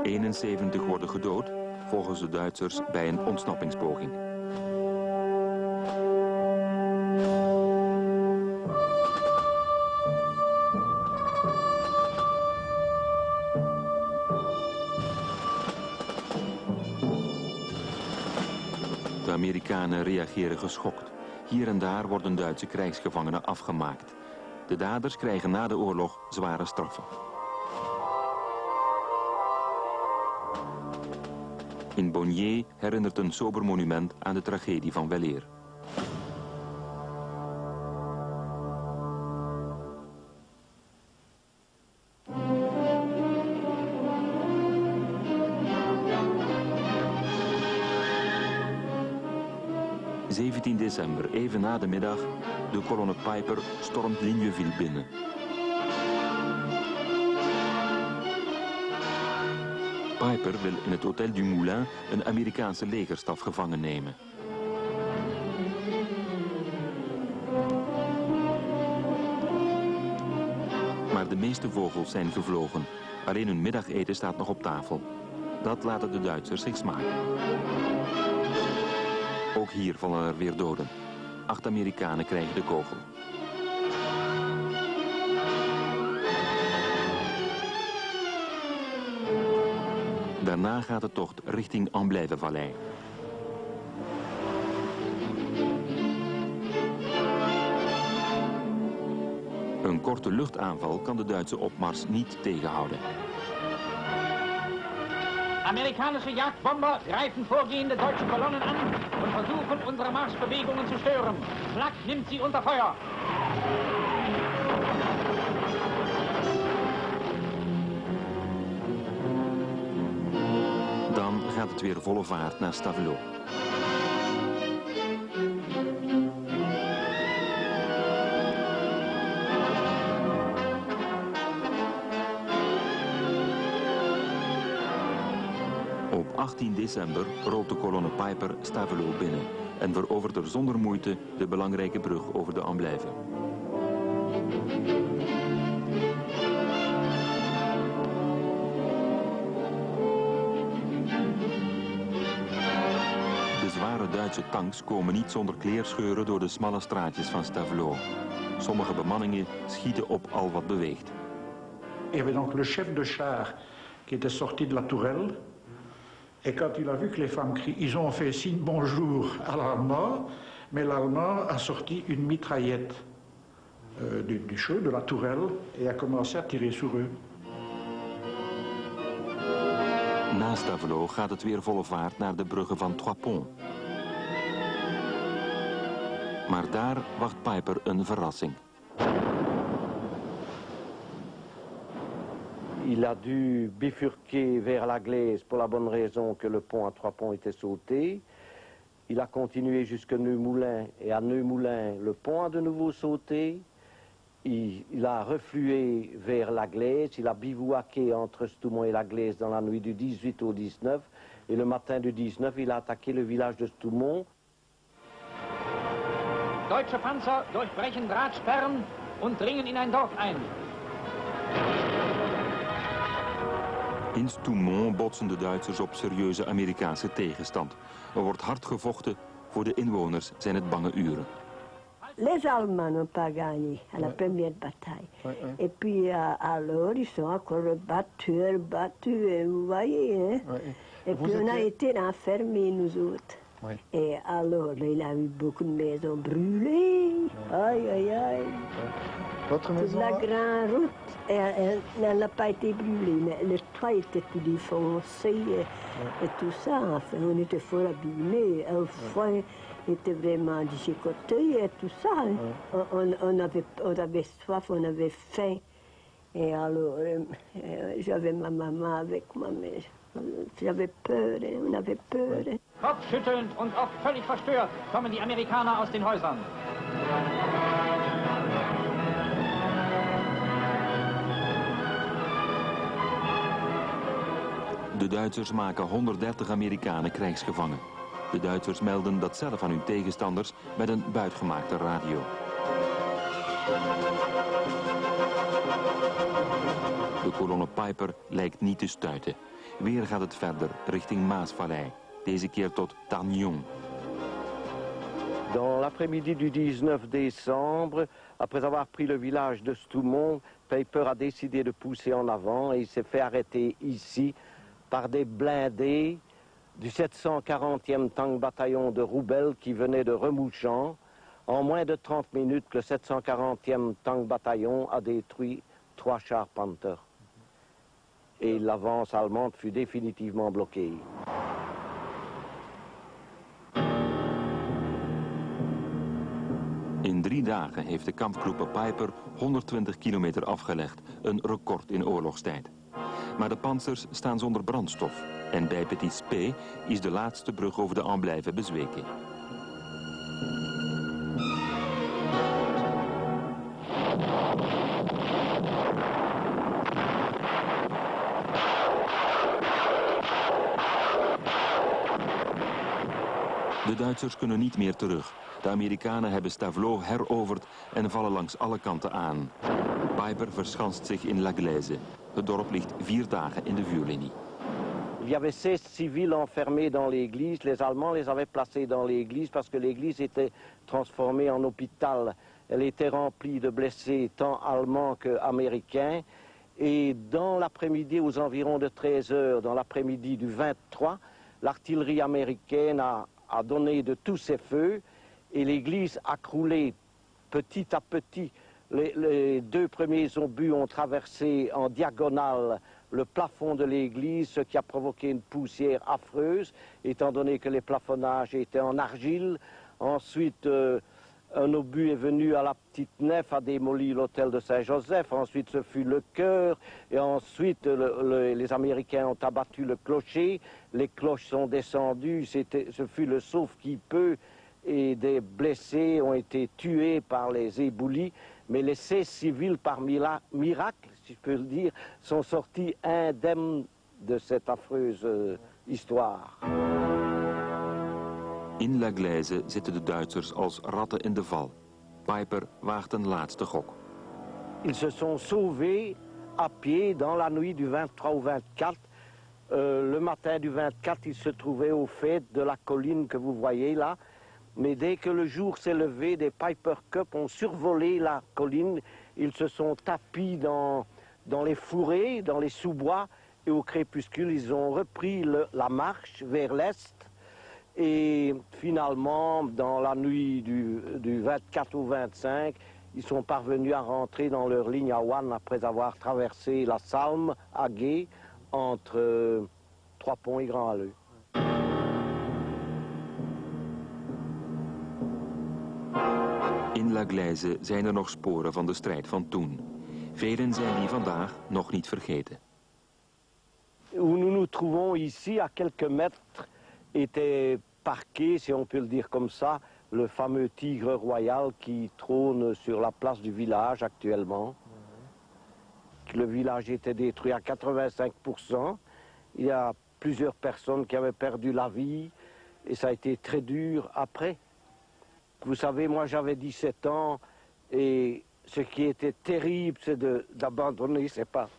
Speaker 7: 71 worden gedood, volgens de Duitsers bij een ontsnappingspoging. De Amerikanen reageren geschokt. Hier en daar worden Duitse krijgsgevangenen afgemaakt. De daders krijgen na de oorlog zware straffen. In Bonnier herinnert een sober monument aan de tragedie van weleer. (17 december, even na de middag, de kolonne Piper stormt Ligneuville binnen. Piper wil in het Hôtel du Moulin een Amerikaanse legerstaf gevangen nemen. Maar de meeste vogels zijn gevlogen. Alleen hun middageten staat nog op tafel. Dat laten de Duitsers zich smaken. Ook hier vallen er weer doden. 8 Amerikanen krijgen de kogel. Daarna gaat de tocht richting Amblijvenvallei. Een korte luchtaanval kan de Duitse opmars niet tegenhouden.
Speaker 8: Amerikanische Jagdbomber greifen vorgehende deutsche Kolonnen an und versuchen, unsere Marschbewegungen zu stören. Flak nimmt sie unter Feuer.
Speaker 7: Dan gaat het weer volle vaart naar Stavelot. Op 18 december rolt de kolonne Piper Stavelot binnen en verovert er zonder moeite de belangrijke brug over de Amblijve. De zware Duitse tanks komen niet zonder kleerscheuren door de smalle straatjes van Stavelot. Sommige bemanningen schieten op al wat beweegt.
Speaker 9: Il y avait donc le chef de char qui était sorti de la tourelle. Et quand il a vu que les femmes crient, ils ont fait signe bonjour à l'Allemand, mais l'Allemand a sorti une mitraillette du show, de la tourelle, et a commencé à tirer sur eux.
Speaker 7: Na Stavelot gaat het weer volle vaart naar de bruggen van Trois Ponts. Maar daar wacht Piper een verrassing.
Speaker 10: Il a dû bifurquer vers la Glaise pour la bonne raison que le pont à Trois Ponts était sauté. Il a continué jusque Neumoulin et à Neumoulin, le pont a de nouveau sauté. Il a reflué vers la Glaise, il a bivouaqué entre Stoumont et la Glaise dans la nuit du 18 au 19. Et le matin du 19, il a attaqué le village de Stoumont.
Speaker 8: Deutsche Panzer durchbrechen Drahtsperren und dringen in ein Dorf ein.
Speaker 7: In Stoumont botsen de Duitsers op serieuze Amerikaanse tegenstand. Er wordt hard gevochten, voor de inwoners zijn het bange uren.
Speaker 12: Les Allemands n'ont pas gagné à la première bataille. Et puis alors, ils sont encore battus, et vous voyez. Hein? Et puis on a été enfermés, nous autres. Et alors, il a eu beaucoup de maisons brûlées. Aïe, aïe, aïe.
Speaker 13: Votre maison?
Speaker 12: La grande route, elle n'a pas été brûlée, mais le toit était tout défoncé et tout ça. Enfin, on était fort abîmés. Un foin était vraiment déchiqueté et tout ça. On avait soif, on avait faim. Et alors, j'avais ma maman avec moi, mais j'avais peur, on avait peur.
Speaker 8: Kopfschüttelnd und oft völlig verstört kommen die Amerikaner aus den Häusern.
Speaker 7: De Duitsers maken 130 Amerikanen krijgsgevangen. De Duitsers melden dat zelf aan hun tegenstanders met een buitgemaakte radio. De kolonne Piper lijkt niet te stuiten. Weer gaat het verder richting Maasvallei. Deze keer tot Tarnion.
Speaker 10: Dans l'après-midi du 19 décembre, après avoir pris le village de Stoumont, Piper a décidé de pousser en avant et il s'est fait arrêter ici par des blindés du 740e tank bataillon de Roubaix qui venait de Remouchant. En moins de 30 minutes, le 740e tank bataillon a détruit 3 chars Panther. Et l'avance allemande fut définitivement bloquée.
Speaker 7: In 3 dagen heeft de kampgroep Piper 120 kilometer afgelegd, een record in oorlogstijd. Maar de pantsers staan zonder brandstof en bij Petit Spé is de laatste brug over de Amblijve bezweken. De Duitsers kunnen niet meer terug. De Amerikanen hebben Stavelot heroverd en vallen langs alle kanten aan. Piper verschanst zich in La Glaise. Het dorp ligt 4 dagen in de vuurlinie.
Speaker 10: Il y avait 16 civils enfermés dans l'église. Les Allemands les avaient placés dans l'église parce que l'église était transformée en hôpital. Elle était remplie de blessés tant allemands qu'américains. Et dans l'après-midi, aux environs de 13 heures, dans l'après-midi du 23, l'artillerie américaine a donné de tous ses feux et l'église a croulé petit à petit. Les deux premiers obus ont traversé en diagonale le plafond de l'église, ce qui a provoqué une poussière affreuse, étant donné que les plafonnages étaient en argile. Ensuite, un obus est venu à la petite nef, a démoli l'hôtel de Saint-Joseph. Ensuite, ce fut le chœur. Et ensuite, les Américains ont abattu le clocher. Les cloches sont descendues. Ce fut le sauve-qui-peut. Et des blessés ont été tués par les éboulis. Mais les 16 civils, par miracle, si je peux le dire, sont sortis indemnes de cette affreuse histoire.
Speaker 7: In La Gleize zitten de Duitsers als ratten in de val. Piper waagt een laatste gok.
Speaker 10: Ils se sont sauvés à pied dans la nuit du 23 au 24. Le matin du 24, ils se trouvaient au fait de la colline que vous voyez là. Mais dès que le jour s'est levé, des Piper Cup ont survolé la colline. Ils se sont tapis dans les fourrés, dans les sous-bois. Et au crépuscule, ils ont repris la marche vers l'est. Et finalement, dans la nuit du 24 au 25, ils sont parvenus à rentrer dans leur ligne à Wann après avoir traversé la Salme à Gué entre Trois Ponts et Grand-Halleux.
Speaker 7: In La Gleize zijn er nog sporen van de strijd van toen. Velen zijn die vandaag nog niet vergeten.
Speaker 10: Où nous nous trouvons ici, à quelques mètres, était parqué, si on peut le dire comme ça, le fameux tigre royal qui trône sur la place du village actuellement. Le village était détruit à 85%. Il y a plusieurs personnes qui avaient perdu la vie et ça a été très dur après. Vous savez, moi j'avais 17 ans et ce qui était terrible, c'est d'abandonner ses parents.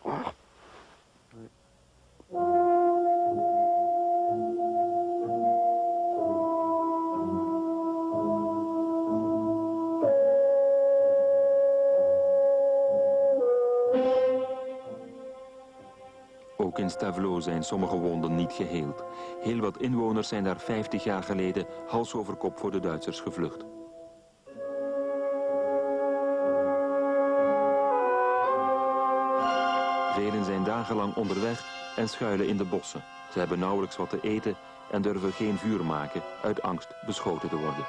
Speaker 7: Ook in Stavelot zijn sommige wonden niet geheeld. Heel wat inwoners zijn daar 50 jaar geleden hals over kop voor de Duitsers gevlucht. Velen zijn dagenlang onderweg en schuilen in de bossen. Ze hebben nauwelijks wat te eten en durven geen vuur maken uit angst beschoten te worden.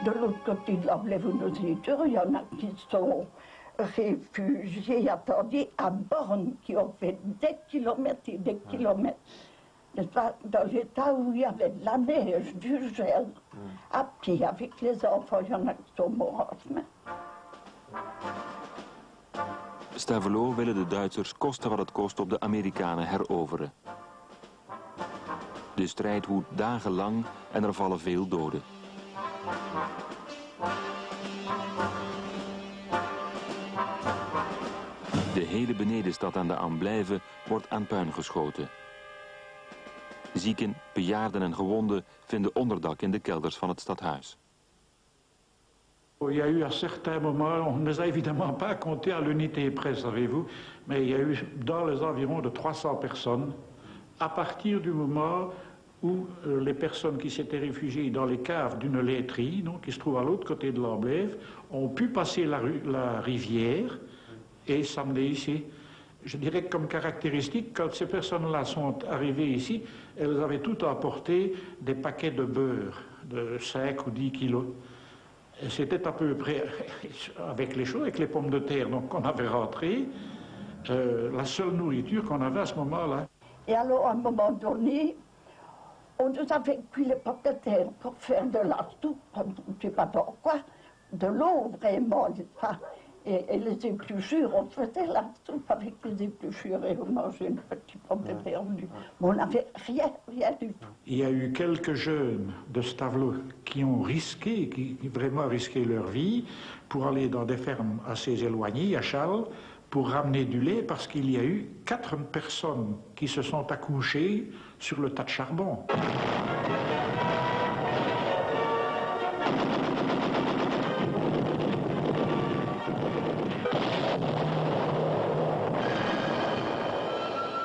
Speaker 14: De l'autre côté de la Blève-aux-Nourritures, il y en a qui sont réfugiés, attendez, à bornes, qui ont fait des kilomètres et des kilomètres. Dans l'état où il y avait de la neige, du gel, à pied, avec les enfants, il y en a qui sont morts en chemin.
Speaker 7: Stavelot willen de Duitsers koste wat het kost op de Amerikanen heroveren. De strijd woedt dagenlang en er vallen veel doden. De hele benedenstad aan de Amblijve wordt aan puin geschoten. Zieken, bejaarden en gewonden vinden onderdak in de kelders van het stadhuis.
Speaker 9: Il y a eu à certains moments, on ne les a évidemment pas comptés à l'unité près, savez-vous, mais il y a eu dans les environs de 300 personnes, à partir du moment où les personnes qui s'étaient réfugiées dans les caves d'une laiterie, donc, qui se trouve à l'autre côté de l'Amblève, ont pu passer la rivière et s'amener ici. Je dirais que comme caractéristique, quand ces personnes-là sont arrivées ici, elles avaient tout apporté des paquets de beurre de 5 ou 10 kilos. C'était à peu près, avec les choses, avec les pommes de terre donc, qu'on avait rentrées, la seule nourriture qu'on avait à ce moment-là.
Speaker 14: Et alors, à un moment donné, on nous avait cuit les pommes de terre pour faire de la soupe, je ne sais pas pourquoi, de l'eau vraiment, et les épluchures, on faisait la soupe avec les épluchures et on mangeait une petite pomme de terre. Mais on n'avait rien du tout.
Speaker 9: Il y a eu quelques jeunes de Stavelot qui ont risqué, qui vraiment risqué leur vie pour aller dans des fermes assez éloignées, à Châles, pour ramener du lait parce qu'il y a eu 4 personnes qui se sont accouchées sur le tas de charbon.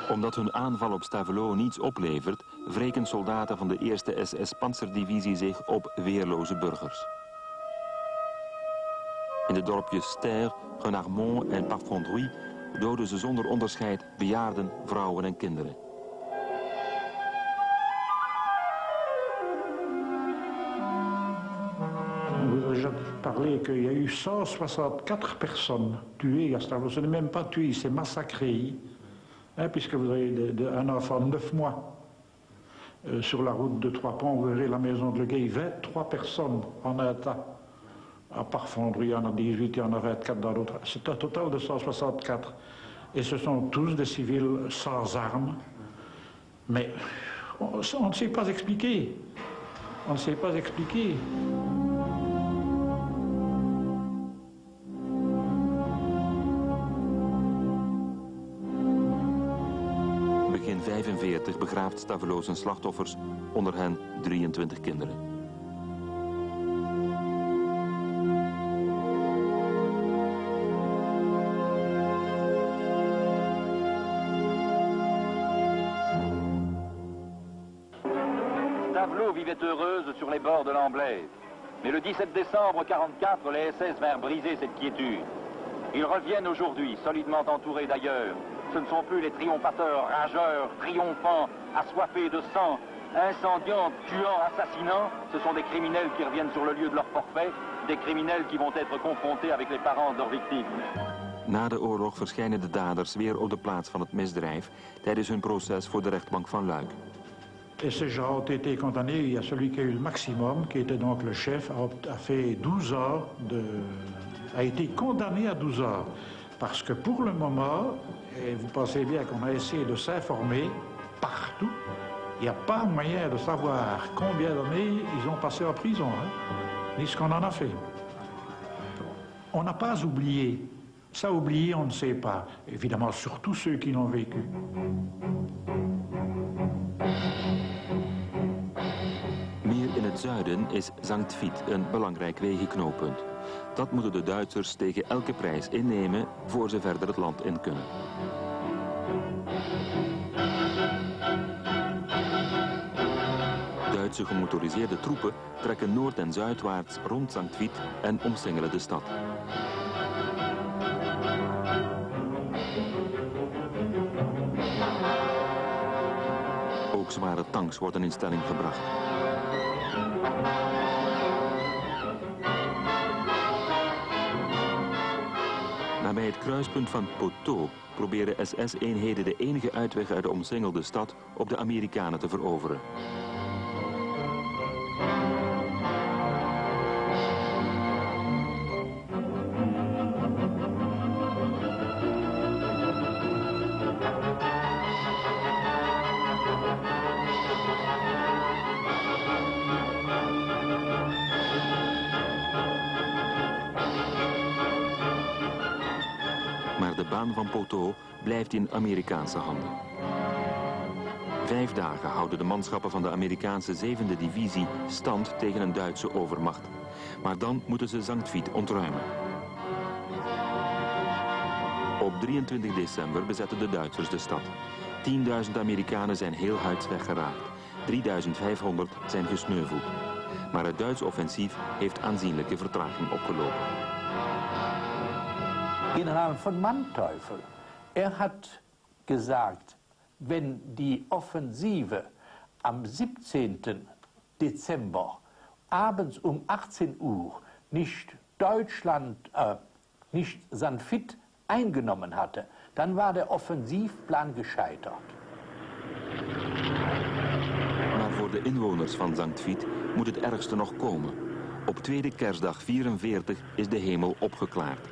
Speaker 7: Omdat hun aanval op Stavelot niets oplevert, wreken soldaten van de 1e SS-panzerdivisie zich op weerloze burgers. In de dorpjes Ster, Renarmont en Parfondruy doden ze zonder onderscheid bejaarden, vrouwen en kinderen.
Speaker 9: On vous a déjà parlé qu'il y a eu 164 personnes tuées à Stavelot. Ce n'est même pas tué, c'est massacré. Puisque vous avez un enfant de 9 mois sur la route de Trois-Ponts, vous verrez la maison de Leguay, 23 personnes en un tas. À Parfondruy, il y en a 18, il y en a 24 dans l'autre. C'est un total de 164. Et ce sont tous des civils sans armes. Mais on ne sait pas expliquer. On ne sait pas expliquer.
Speaker 7: Begin 1945 begraaft Stavelot zijn slachtoffers, onder hen 23 kinderen.
Speaker 15: Stavelot vivait heureuse sur les bords de l'Amblaise. Mais le 17 décembre 1944, les SS vinrent briser cette quiétude. Ils reviennent aujourd'hui, solidement entourés d'ailleurs. Ce ne sont plus les triomphateurs, rageurs, triomphants, assoiffés de sang, incendiants, tuant, assassinant. Ce sont des criminels qui reviennent sur le lieu de leur forfait, des criminels qui vont être confrontés avec les parents de leurs victimes.
Speaker 7: Na de oorlog verschijnen de daders weer op de plaats van het misdrijf tijdens hun proces voor de rechtbank van Luik.
Speaker 9: Et ces gens ont été condamnés. Il y a celui qui a eu le maximum, qui était donc le chef, a fait 12 ans a été condamné à 12 ans. Parce que pour le moment, et vous pensez bien qu'on a essayé de s'informer partout, il n'y a pas moyen de savoir combien d'années ils ont passé en prison, ni ce qu'on en a fait. On n'a pas oublié. Ça oublié, on ne sait pas. Évidemment, surtout ceux qui l'ont vécu.
Speaker 7: Meer in het zuiden is Sankt Vith een belangrijk wegenknooppunt. Dat moeten de Duitsers tegen elke prijs innemen voor ze verder het land in kunnen. Duitse gemotoriseerde troepen trekken noord- en zuidwaarts rond Sankt Vith en omsingelen de stad. Ook zware tanks worden in stelling gebracht. Nabij het kruispunt van Poteau proberen SS-eenheden de enige uitweg uit de omsingelde stad op de Amerikanen te veroveren. Maar de baan van Poteau blijft in Amerikaanse handen. 5 dagen houden de manschappen van de Amerikaanse 7e divisie stand tegen een Duitse overmacht. Maar dan moeten ze Sankt Vith ontruimen. Op 23 december bezetten de Duitsers de stad. 10.000 Amerikanen zijn heel huids weggeraakt. 3.500 zijn gesneuveld. Maar het Duits offensief heeft aanzienlijke vertraging opgelopen.
Speaker 11: General von Manteuffel, hat gesagt, wenn die Offensive am 17. Dezember abends um 18 Uhr nicht nicht Sankt Vith eingenommen hatte, dann war der Offensivplan gescheitert.
Speaker 7: Maar voor de inwoners van Sankt Vith moet het ergste nog komen. Op tweede kerstdag 44 is de hemel opgeklaard.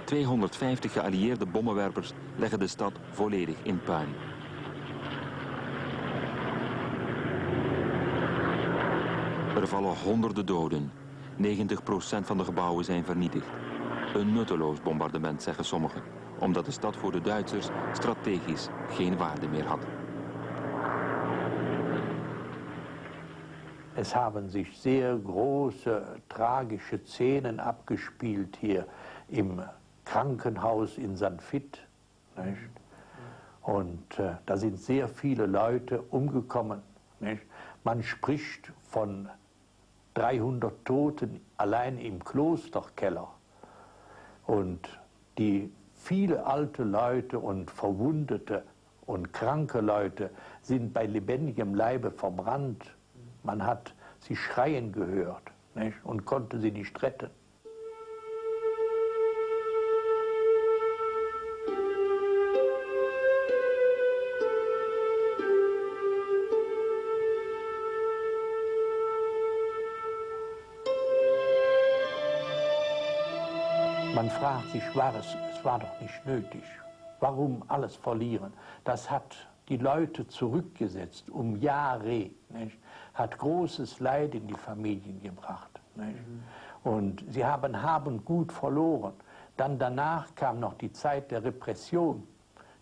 Speaker 7: 250 geallieerde bommenwerpers leggen de stad volledig in puin. Er vallen honderden doden. 90% van de gebouwen zijn vernietigd. Een nutteloos bombardement, zeggen sommigen. omdat de stad voor de Duitsers strategisch geen waarde meer had.
Speaker 11: Es haben sich sehr große, tragische Szenen abgespielt hier im Krankenhaus in St. Vith. Nicht? Und da sind sehr viele Leute umgekommen. Nicht? Man spricht von 300 Toten allein im Klosterkeller. Und die viele alte Leute und Verwundete und kranke Leute sind bei lebendigem Leibe verbrannt. Man hat sie schreien gehört, nicht? Und konnte sie nicht retten. Man fragt sich, es war doch nicht nötig. Warum alles verlieren? Das hat die Leute zurückgesetzt, Jahre, nicht? Hat großes Leid in die Familien gebracht. Nicht? Und sie haben Gut verloren. Dann danach kam noch die Zeit der Repression.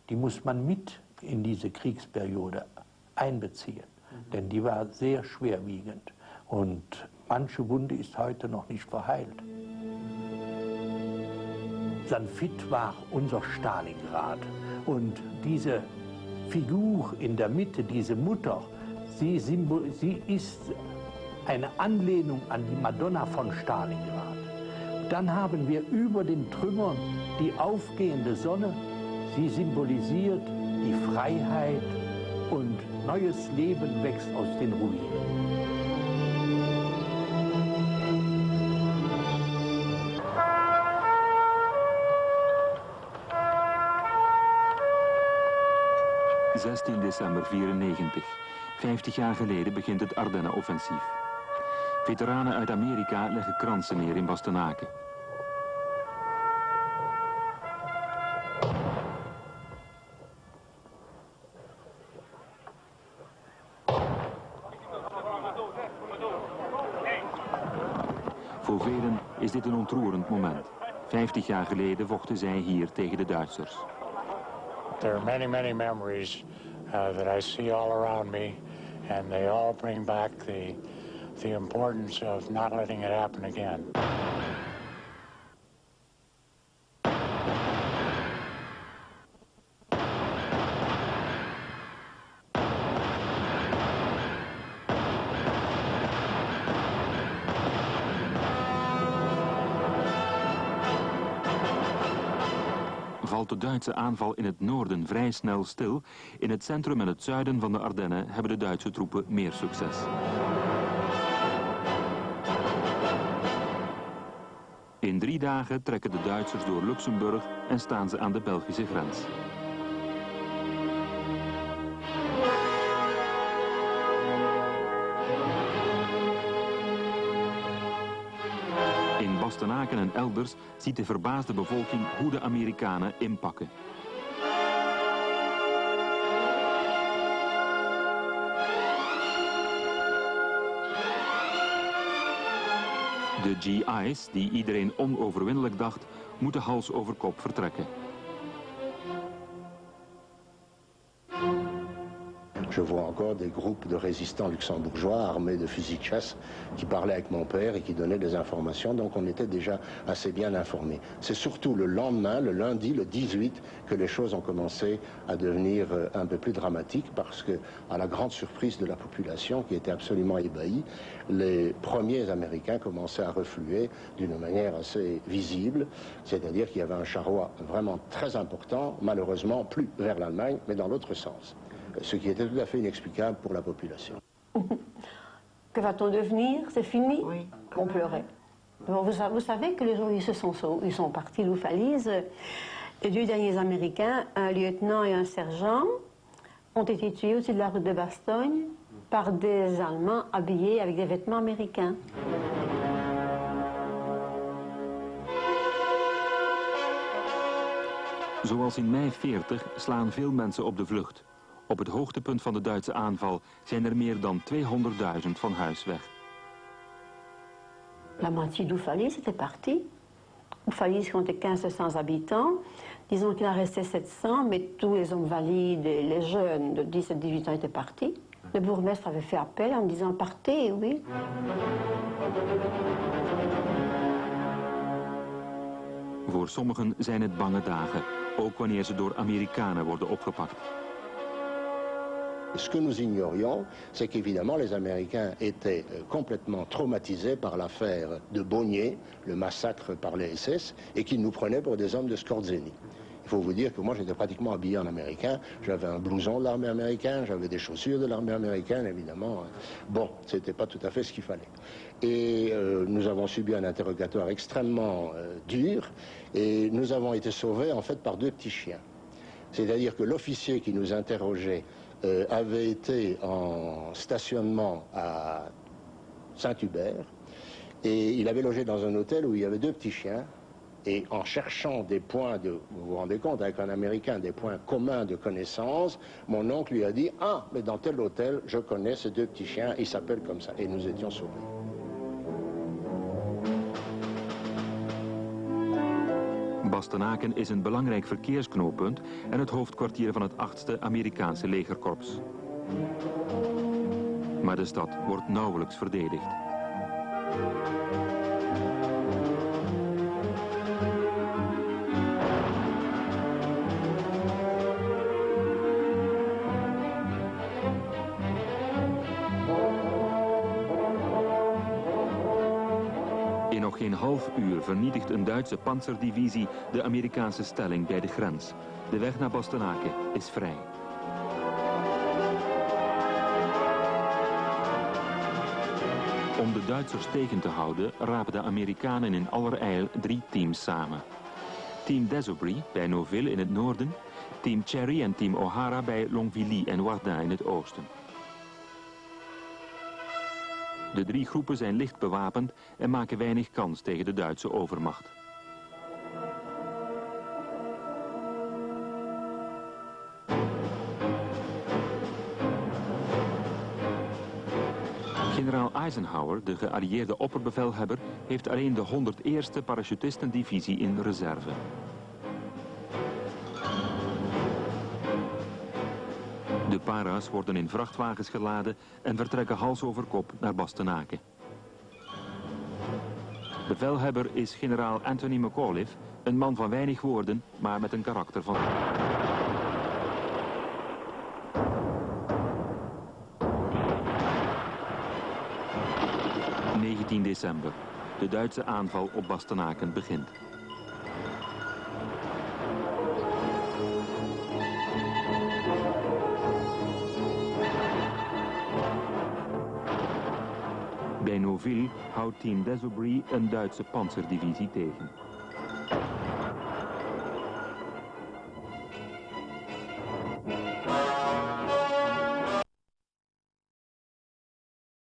Speaker 11: Die muss man mit in diese Kriegsperiode einbeziehen, denn die war sehr schwerwiegend. Und manche Wunde ist heute noch nicht verheilt. St. Vith war unser Stalingrad. Und diese Figur in der Mitte, diese Mutter, sie ist eine Anlehnung an die Madonna von Stalingrad. Dann haben wir über den Trümmern die aufgehende Sonne. Sie symbolisiert die Freiheit und neues Leben wächst aus den Ruinen.
Speaker 7: ...16 december 94. 50 jaar geleden begint het Ardennen Offensief. Veteranen uit Amerika leggen kransen neer in Bastenaken. Voor velen is dit een ontroerend moment. 50 jaar geleden vochten zij hier tegen de Duitsers.
Speaker 16: There are many, many memories that I see all around me, and they all bring back the importance of not letting it happen again.
Speaker 7: Valt de Duitse aanval in het noorden vrij snel stil, in het centrum en het zuiden van de Ardennen hebben de Duitse troepen meer succes. In 3 dagen trekken de Duitsers door Luxemburg en staan ze aan de Belgische grens. In Bastenaken en elders ziet de verbaasde bevolking hoe de Amerikanen inpakken. De GI's, die iedereen onoverwinnelijk dacht, moeten hals over kop vertrekken.
Speaker 17: Je vois encore des groupes de résistants luxembourgeois armés de fusils de chasse qui parlaient avec mon père et qui donnaient des informations, donc on était déjà assez bien informés. C'est surtout le lendemain, le lundi, le 18, que les choses ont commencé à devenir un peu plus dramatiques parce que, à la grande surprise de la population qui était absolument ébahie, les premiers Américains commençaient à refluer d'une manière assez visible, c'est-à-dire qu'il y avait un charroi vraiment très important, malheureusement plus vers l'Allemagne, mais dans l'autre sens. Ce qui était tout à fait inexplicable pour la population.
Speaker 18: Que va-t-on devenir? C'est fini? Oui. On pleurait. Bon, vous savez que les gens ils sont partis l'Oufalise. Les 2 derniers Américains, un lieutenant et un sergent, ont été tués au-dessus de la route de Bastogne par des Allemands habillés avec des vêtements américains.
Speaker 7: Zoals in mei 40 slaan veel mensen op de vlucht. Op het hoogtepunt van de Duitse aanval zijn er meer dan 200.000 van huis weg.
Speaker 18: La moitié d'Oufalise était partie. Oufalise comptait 1500 habitants. Disons qu'il en restait 700, mais tous les hommes valides et les jeunes de 17-18 ans étaient partis. Le bourgmestre avait fait appel en disant « partez, oui ».
Speaker 7: Voor sommigen zijn het bange dagen, ook wanneer ze door Amerikanen worden opgepakt.
Speaker 17: Ce que nous ignorions, c'est qu'évidemment les Américains étaient complètement traumatisés par l'affaire de Bonnier, le massacre par les SS, et qu'ils nous prenaient pour des hommes de Scorzeni. Il faut vous dire que moi j'étais pratiquement habillé en américain, j'avais un blouson de l'armée américaine, j'avais des chaussures de l'armée américaine évidemment. Bon, c'était pas tout à fait ce qu'il fallait. Et nous avons subi un interrogatoire extrêmement dur et nous avons été sauvés en fait par deux petits chiens. C'est-à-dire que l'officier qui nous interrogeait avait été en stationnement à Saint-Hubert et il avait logé dans un hôtel où il y avait deux petits chiens. Et en cherchant des points de, vous vous rendez compte, avec un Américain, des points communs de connaissance, mon oncle lui a dit « Ah, mais dans tel hôtel, je connais ces deux petits chiens, ils s'appellent comme ça. » Et nous étions sauvés.
Speaker 7: Bastenaken is een belangrijk verkeersknooppunt en het hoofdkwartier van het 8e Amerikaanse legerkorps. Maar de stad wordt nauwelijks verdedigd. In nog geen half uur vernietigt een Duitse panzerdivisie de Amerikaanse stelling bij de grens. De weg naar Bastenaken is vrij. Om de Duitsers tegen te houden rapen de Amerikanen in allerijl 3 teams samen. Team Désaubry bij Noville in het noorden, Team Cherry en Team O'Hara bij Longvilly en Wardin in het oosten. De 3 groepen zijn licht bewapend en maken weinig kans tegen de Duitse overmacht. Generaal Eisenhower, de geallieerde opperbevelhebber, heeft alleen de 101e parachutistendivisie in reserve. De para's worden in vrachtwagens geladen en vertrekken hals over kop naar Bastenaken. Bevelhebber is generaal Anthony McAuliffe, een man van weinig woorden, maar met een karakter van... 19 december. De Duitse aanval op Bastenaken begint. Bij Noville houdt team Désaubry een Duitse panzerdivisie tegen.